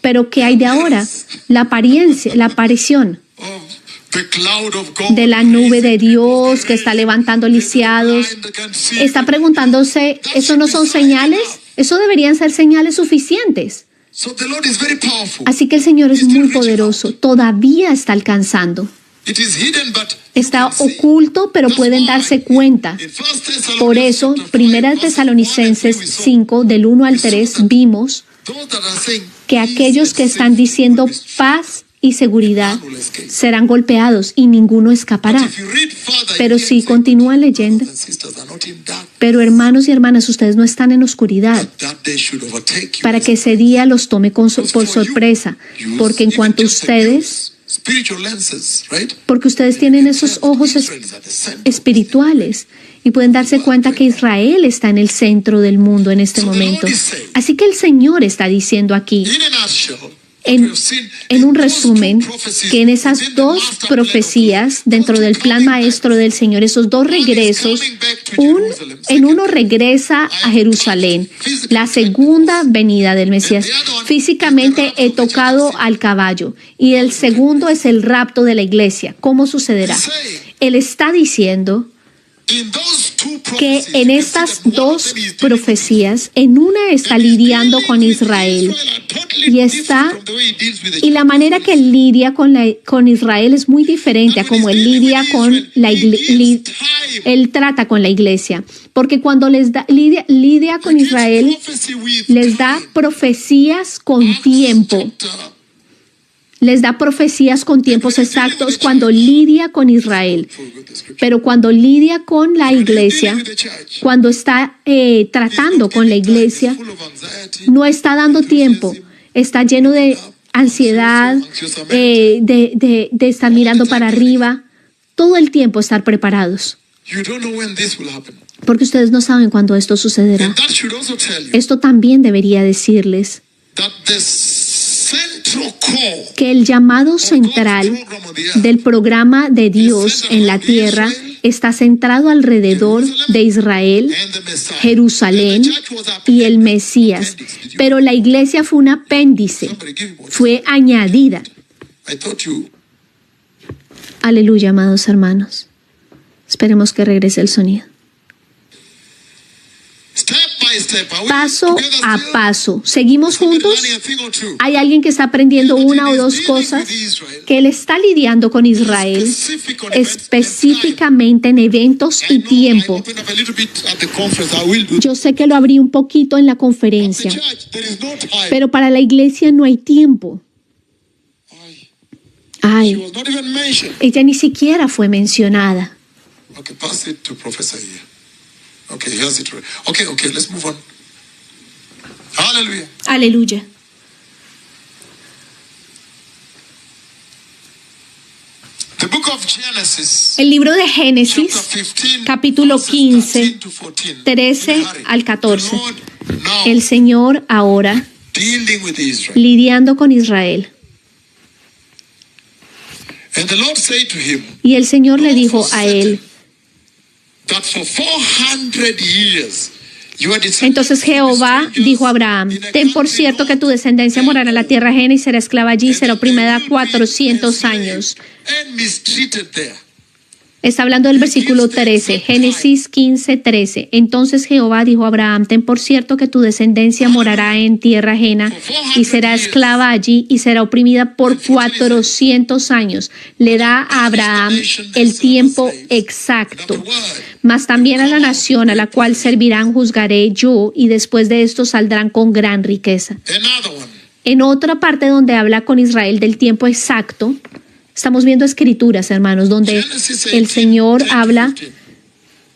pero ¿qué hay de ahora? La apariencia, la aparición de la nube de Dios que está levantando lisiados. Está preguntándose, ¿eso no son señales? Eso deberían ser señales suficientes. Así que el Señor es muy poderoso, todavía está alcanzando. Está oculto, pero pueden darse cuenta. Por eso, 1 Tesalonicenses 5, del 1 al 3, vimos que aquellos que están diciendo paz y seguridad serán golpeados y ninguno escapará. Pero si continúan leyendo, pero hermanos y hermanas, ustedes no están en oscuridad para que ese día los tome por sorpresa, porque en cuanto a ustedes, porque ustedes tienen esos ojos espirituales y pueden darse cuenta que Israel está en el centro del mundo en este momento. Así que el Señor está diciendo aquí, en un resumen, que en esas dos profecías, dentro del plan maestro del Señor, esos dos regresos, en uno regresa a Jerusalén, la segunda venida del Mesías. Físicamente he tocado al caballo, y el segundo es el rapto de la iglesia. ¿Cómo sucederá? Él está diciendo que en estas dos profecías, en una está lidiando con Israel y la manera que él lidia con Israel es muy diferente a como él lidia con él trata con la iglesia, porque cuando lidia con Israel les da profecías con tiempo. Les da profecías con tiempos exactos cuando lidia con Israel. Pero cuando lidia con la iglesia, cuando está tratando con la iglesia, no está dando tiempo. Está lleno de ansiedad, de estar mirando para arriba. Todo el tiempo estar preparados. Porque ustedes no saben cuándo esto sucederá. Esto también debería decirles que el llamado central del programa de Dios en la tierra está centrado alrededor de Israel, Jerusalén y el Mesías. Pero la iglesia fue un apéndice, fue añadida. Aleluya, amados hermanos. Esperemos que regrese el sonido. Step by step. Are we Paso together a still? paso. ¿Seguimos juntos? Learning a thing or two. ¿Hay alguien que está aprendiendo una o dos cosas? Que él está lidiando con Israel específicamente en eventos y tiempo. I opened up a little bit at the conference. I will do. Yo sé que lo abrí un poquito en la conferencia, Church, there is no time. pero para la iglesia no hay tiempo. She Ay, was not even mentioned. ella ni siquiera fue mencionada. Okay, pass it to Professor here. Okay, here's it. Okay, let's move on. Hallelujah. Aleluya. The book of Genesis, El libro de chapter Génesis, 15, capítulo verses 15, 13 to 14. 13 al 14. The Lord now El Señor ahora dealing with Israel. lidiando con Israel. And the Lord said to him Y el Señor le dijo a él, that for 400 years you are descendants entonces Jehová of strangers dijo a Abraham, in a ten por country cierto que tu not descendencia morará en la tierra ajena y será esclava allí y será and they oprimida will be 400 enslaved años. and mistreated there. Está hablando del versículo 13, Génesis 15, 13. Entonces Jehová dijo a Abraham, ten por cierto que tu descendencia morará en tierra ajena y será esclava allí y será oprimida por 400 años. Le da a Abraham el tiempo exacto. Mas también a la nación a la cual servirán juzgaré yo y después de esto saldrán con gran riqueza. Another one. En otra parte donde habla con Israel del tiempo exacto, estamos viendo escrituras, hermanos, donde el Señor habla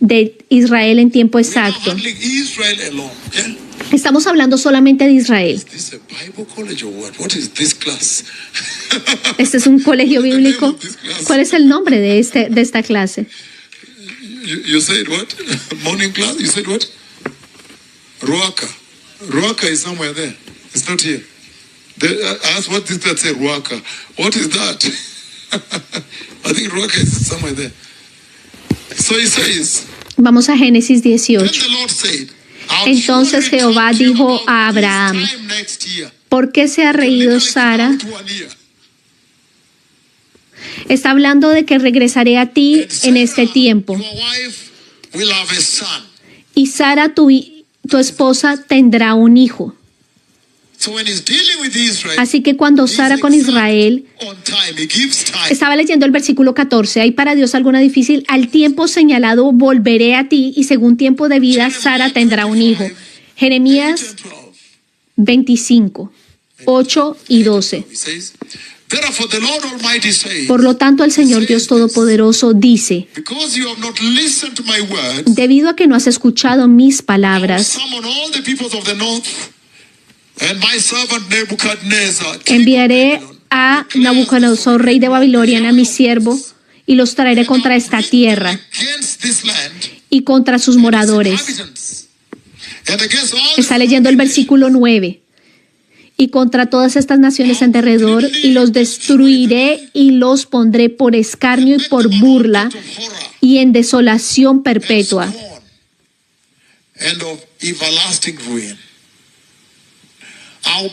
de Israel en tiempo We are now exacto. handling Israel alone. Yeah? Estamos hablando solamente de Israel. Is this a Bible college or what? What is this class? Este es un colegio bíblico. ¿Cuál es el nombre de esta clase? You said what? Morning class? You said what? Ruaka. Ruaka is somewhere there. It's not here. I asked what did that say, Ruaka. What is that? I think Ruaka is somewhere there. So he says, Vamos a Génesis then 18. the Lord said, I'll Entonces surely Jehová talk to you dijo about a this Abraham, time next year. ¿por qué se ha reído Sara? About 1 year. Está hablando de que regresaré a ti en este tiempo. Your wife will have a son. Y Sara, tu esposa, tendrá un hijo. So when he's dealing with Israel, Así que cuando he's Sara con exact Israel, on time. He gives time. estaba leyendo el versículo 14, ¿hay para Dios alguna difícil? Al tiempo señalado volveré a ti y según tiempo de vida Sara tendrá un hijo. Jeremías 8 and 12. 25, 8 y 12. He says, therefore the Lord Almighty says, Por lo tanto, el Señor Dios Todopoderoso dice, because you have not listened to my words, debido a que no has escuchado mis palabras, summon all the peoples of the north, and my servant Nebuchadnezzar, king of enviaré Babylon, a Nabucodonosor, rey de Babilonia, a mi siervo, y los traeré contra esta tierra against this land, y contra sus moradores. inhabitants, and against all Está the leyendo el foreign versículo 9. Y contra todas estas naciones en derredor, y los destruiré y los pondré por escarnio y por burla nations of horror y en desolación and perpetua. scorn, and of everlasting ruin. I'll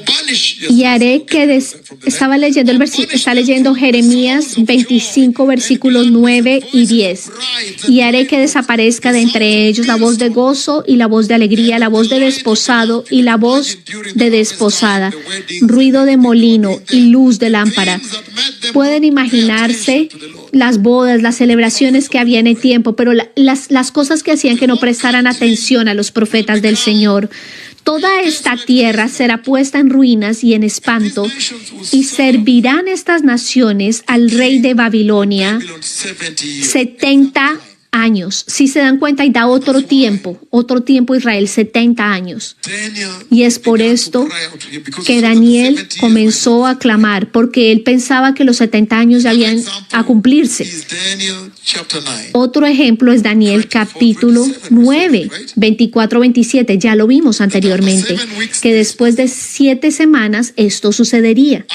banish Y haré que estaba leyendo está leyendo Jeremías 25 versículos 9 y 10. Y haré que desaparezca de entre ellos la voz de gozo y la voz de alegría, la voz de desposado y la voz de desposada, ruido de molino y luz de lámpara. Pueden imaginarse las bodas, las celebraciones que había en el tiempo, pero las cosas que hacían que no prestaran atención a los profetas del Señor. Toda esta tierra será puesta en ruinas y en espanto, y servirán estas naciones al rey de Babilonia 70 años. Si se dan cuenta, y da otro tiempo Israel, 70 años. Y es por esto que Daniel comenzó a clamar, porque él pensaba que los 70 años ya habían a cumplirse. Otro ejemplo es Daniel capítulo 9, 24-27. Ya lo vimos anteriormente, que después de 7 semanas esto sucedería.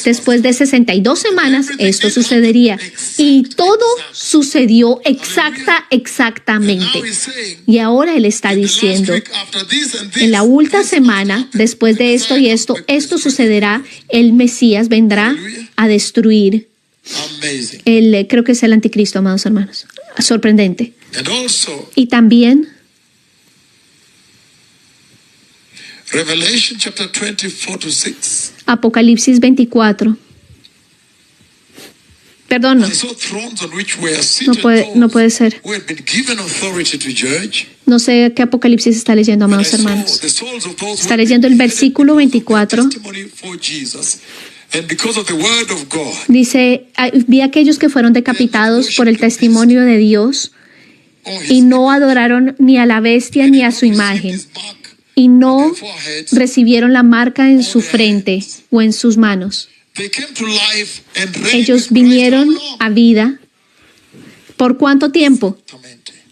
Después de 62 semanas esto sucedería. Y todo sucedería sucedió exactamente. Y ahora Él está diciendo, en la última semana, después de esto y esto sucederá, el Mesías vendrá a destruir. Creo que es el anticristo, amados hermanos. Sorprendente. Y también Revelation chapter 24-6. Apocalipsis 24. Perdón, no puede ser. No sé qué Apocalipsis está leyendo, amados hermanos. Está leyendo el versículo 24. Dice, vi a aquellos que fueron decapitados por el testimonio de Dios y no adoraron ni a la bestia ni a su imagen, y no recibieron la marca en su frente o en sus manos. Ellos vinieron a vida. ¿Por cuánto tiempo?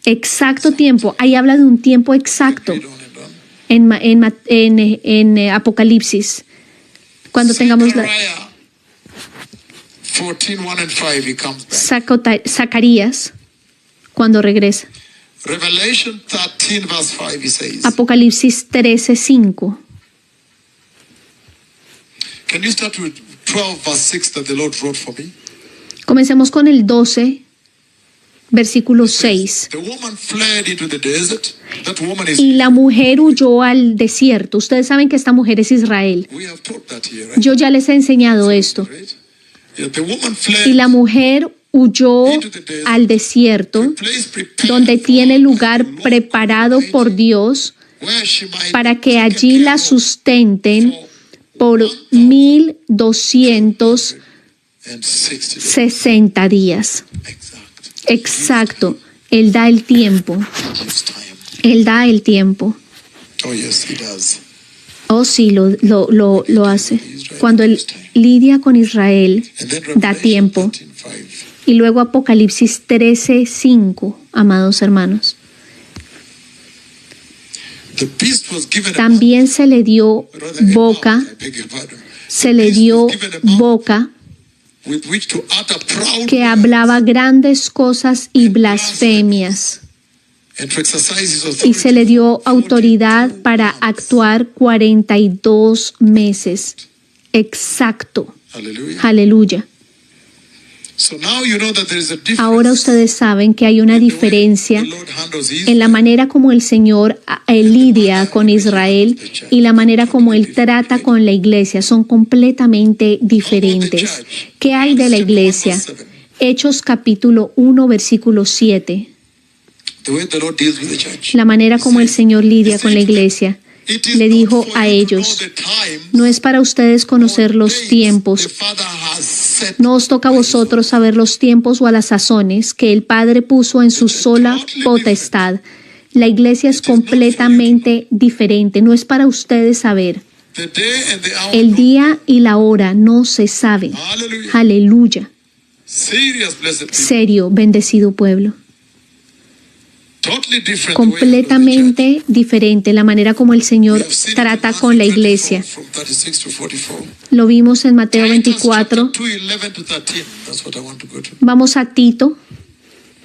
Exacto tiempo. Ahí habla de un tiempo exacto en Apocalipsis. Cuando tengamos Zacarías, cuando regresa. Revelation 13 verse 5, he says. Apocalipsis 13:5. Can you start with 12 verse 6 that the Lord wrote for me? Comencemos con el 12, versículo 6. The woman fled into the desert. That woman is. Y la mujer huyó al desierto. Ustedes saben que esta mujer es Israel. We have taught that here, right? Yo ya les he enseñado esto. Right? Yeah, the woman fled. Y la mujer huyó al desierto, donde tiene lugar preparado por Dios where she might para que allí la sustenten por 1260 días. Exacto. Él da el tiempo. Él da el tiempo. Oh yes, he does. Oh, sí, lo hace. Cuando Él lidia con Israel, And then da tiempo. 13:5. Y luego Apocalipsis 13:5, amados hermanos. The beast was given a También se le dio boca, mouth, I beg your pardon, se le dio boca with which to utter proud que words hablaba grandes cosas y blasfemias. and to exercise his Y authority. se le dio autoridad para actuar 42 meses. Exacto. Hallelujah. Aleluya. So now you know that there is a difference Ahora ustedes saben que hay una in the way diferencia the Lord handles Israel. en la manera como el Señor lidia con Israel y la manera como Él trata con la iglesia. Son completamente diferentes. ¿Qué hay de la iglesia? Hechos capítulo 1, versículo 7. The way the Lord deals with the church. La manera como el Señor lidia con la iglesia. It is Le not dijo for a you to ellos, know the time no es para ustedes conocer or los days tiempos. the Father has set. No os toca a vosotros saber los tiempos o a las sazones que el Padre puso en su sola potestad. La iglesia es completamente diferente. No es para ustedes saber. The day and the hour. El no. día y la hora no se saben. Hallelujah. Aleluya. Serious blessed people. Serio, bendecido pueblo. Totally different the way he handles the church. Completamente diferente la manera como el Señor We have seen it trata in con la Matthew iglesia. 24, from 36 to 44. Lo vimos en Mateo Titus 24. chapter 2, 11 to 13. That's what I want to go to. Vamos a Tito.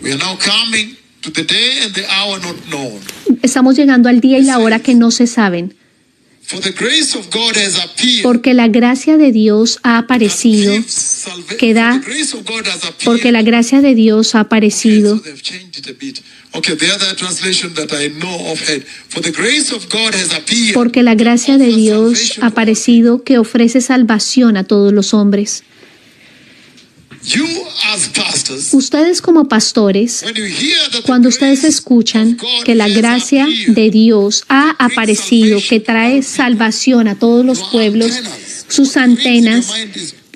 We are now coming to the day and the hour not known. Estamos llegando al día y la hora que no se saben. For the grace of God has appeared. Porque la gracia de Dios ha aparecido. that gives salva- que da- for the grace of God has appeared. Porque la gracia de Dios ha Okay, aparecido. so they've changed it a bit. Okay, the other translation that I know of had. For the grace of God has appeared. Porque la gracia de offers Dios salvation ha to all aparecido que ofrece salvación a todos los hombres. people. You as pastors, Ustedes como pastores, when you hear that the cuando ustedes grace escuchan of God que la has gracia appeared, de Dios ha aparecido, que trae salvación a todos los pueblos, sus antenas,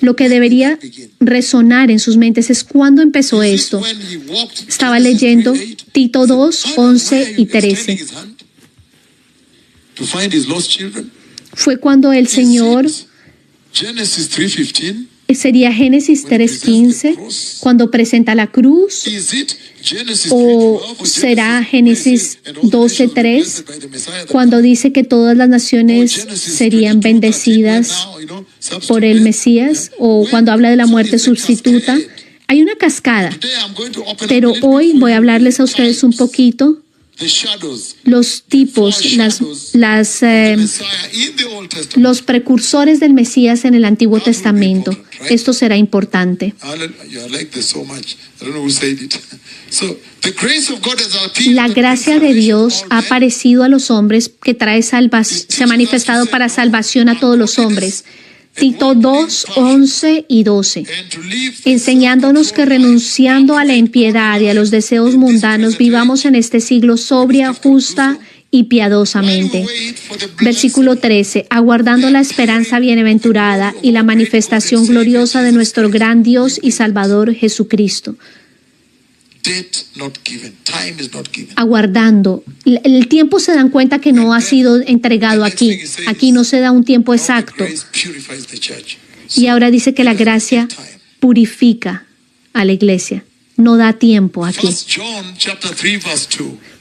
lo que debería resonar en sus mentes es cuándo empezó esto. Estaba leyendo Tito 2, 11 y 13. To find his lost children. Fue cuando el Señor, Genesis 3:15. sería Génesis 3:15, cuando presenta la cruz, Is it Genesis o 3:12 or será Genesis Génesis 3:8, and all the nations will be 12:3, blessed by the Messiah that cuando dice que todas las comes? naciones Or Genesis serían 22:13, where bendecidas now, por el substitute Mesías, it. o When- cuando habla de la so muerte is the sustituta. cascade. Hay una cascada, Today I'm going to open pero up a little hoy bit voy a for hablarles a you ustedes un poquito the shadows, los tipos, Messiah in the Old Testament. los precursores del Mesías en el Antiguo Testamento. Esto será importante. You like this so much. I don't know who said it. So, the grace of God has appeared. La gracia de Dios ha aparecido a los hombres que trae salvación, se ha manifestado para salvación a todos los hombres. Tito 2, 11 y 12. Enseñándonos que renunciando a la impiedad y a los deseos mundanos vivamos en este siglo sobria, justa y piadosamente. Versículo 13. Aguardando la esperanza bienaventurada y la manifestación gloriosa de nuestro gran Dios y Salvador Jesucristo. Aguardando. El tiempo, se dan cuenta que no ha sido entregado aquí. Aquí no se da un tiempo exacto. Y ahora dice que la gracia purifica a la iglesia. No da tiempo aquí.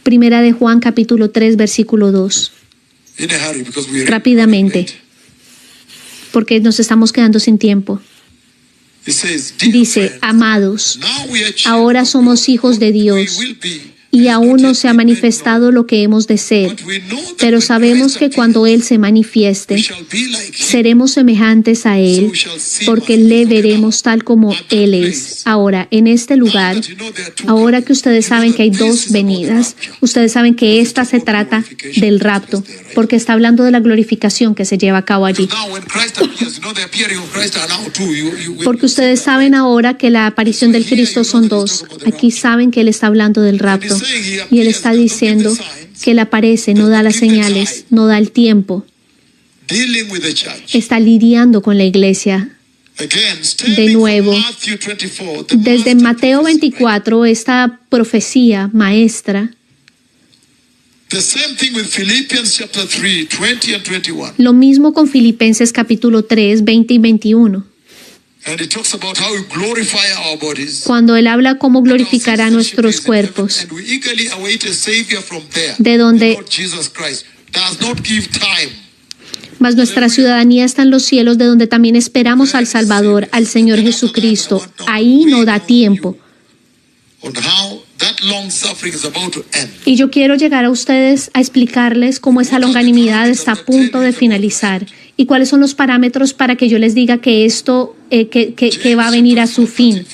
Primera de Juan capítulo 3 versículo 2. Rápidamente, porque nos estamos quedando sin tiempo. Dice, amados, ahora somos hijos de Dios y aún no se ha manifestado lo que hemos de ser, pero sabemos que cuando Él se manifieste, seremos semejantes a Él, porque le veremos tal como Él es. Ahora, en este lugar, ahora que ustedes saben que hay dos venidas, ustedes saben que esta se trata del rapto, porque está hablando de la glorificación que se lleva a cabo allí. Porque ustedes saben ahora que la aparición del Cristo son dos. Aquí saben que Él está hablando del rapto. Y Él está diciendo que Él aparece, no da las señales, no da el tiempo. Está lidiando con la iglesia. De nuevo, desde Mateo 24, esta profecía maestra. Lo mismo con Filipenses capítulo 3, 20 y 21. Cuando Él habla cómo glorificará nuestros cuerpos, de donde mas nuestra ciudadanía está en los cielos, de donde también esperamos al Salvador, al Señor Jesucristo. Ahí no da tiempo. Y yo quiero llegar a ustedes a explicarles cómo esa longanimidad está a punto de finalizar y cuáles son los parámetros para que yo les diga que esto que va a venir a su fin.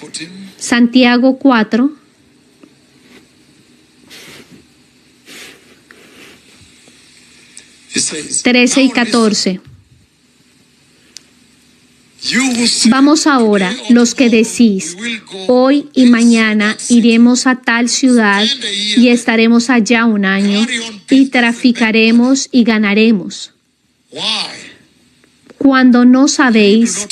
Santiago 4. (13 y 14). Vamos ahora, los que decís, hoy y mañana iremos a tal ciudad y estaremos allá un año y traficaremos y ganaremos. Cuando no sabéis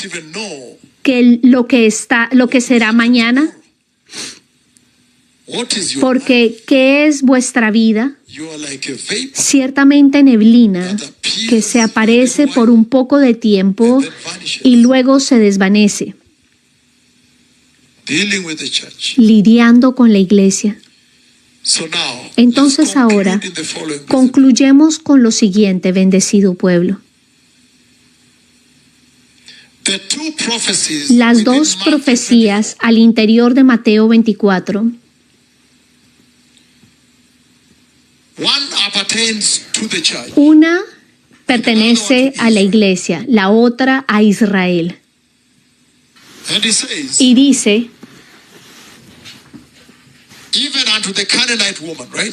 lo que será mañana, porque ¿qué es vuestra vida? Ciertamente neblina que se aparece por un poco de tiempo y luego se desvanece. Lidiando con la iglesia. Entonces ahora concluyemos con lo siguiente, bendecido pueblo. Las dos profecías al interior de Mateo 24. Una pertenece a la iglesia, la otra a Israel. Y dice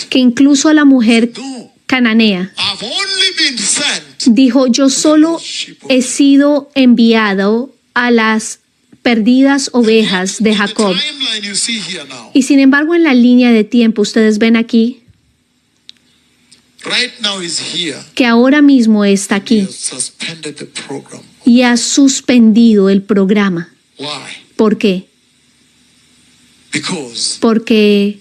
que incluso a la mujer cananea dijo, yo solo he sido enviado a las perdidas ovejas de Jacob. Y sin embargo, en la línea de tiempo, ustedes ven aquí que ahora mismo está aquí y ha suspendido el programa. ¿Por qué? Porque,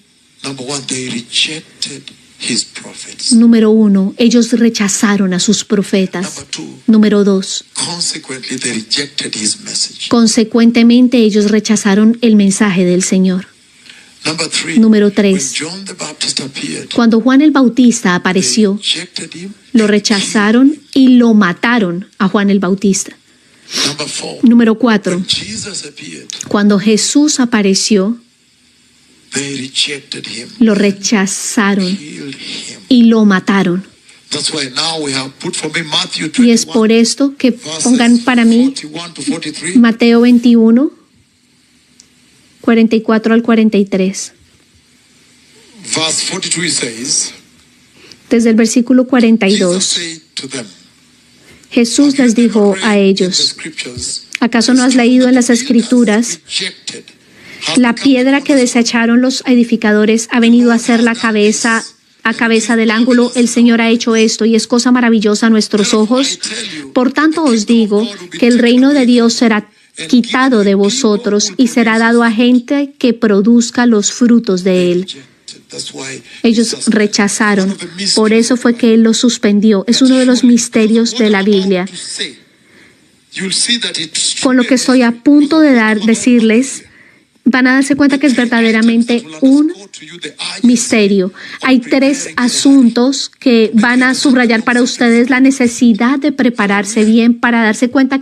número uno, ellos rechazaron a sus profetas. Número dos, consecuentemente ellos rechazaron el mensaje del Señor. Número 3. Cuando Juan el Bautista apareció, lo rechazaron y lo mataron a Juan el Bautista. Number 4. Número 4. When Jesus appeared, Cuando Jesús apareció, they rejected him, lo rechazaron killed him. y lo mataron. That's why now we have put for me Matthew Y es 21, por esto que pongan para mí 41 to 43. Mateo 21, 44 al 43. Verse 42 says, Desde el versículo Jesus 42, said to them, Jesús les dijo a ellos, ¿acaso no has leído en las Escrituras? La piedra que desecharon los edificadores ha venido a ser la cabeza del ángulo. El Señor ha hecho esto y es cosa maravillosa a nuestros ojos. Por tanto os digo que el reino de Dios será quitado de vosotros y será dado a gente que produzca los frutos de él. Ellos rechazaron, por eso fue que Él los suspendió. Es uno de los misterios de la Biblia. Con lo que estoy a punto de decirles, van a darse cuenta que es verdaderamente un misterio. Hay 3 asuntos que van a subrayar para ustedes la necesidad de prepararse bien para darse cuenta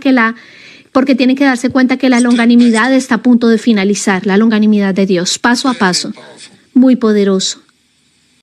porque tienen que darse cuenta que la longanimidad está a punto de finalizar, la longanimidad de Dios, paso a paso. Muy poderoso.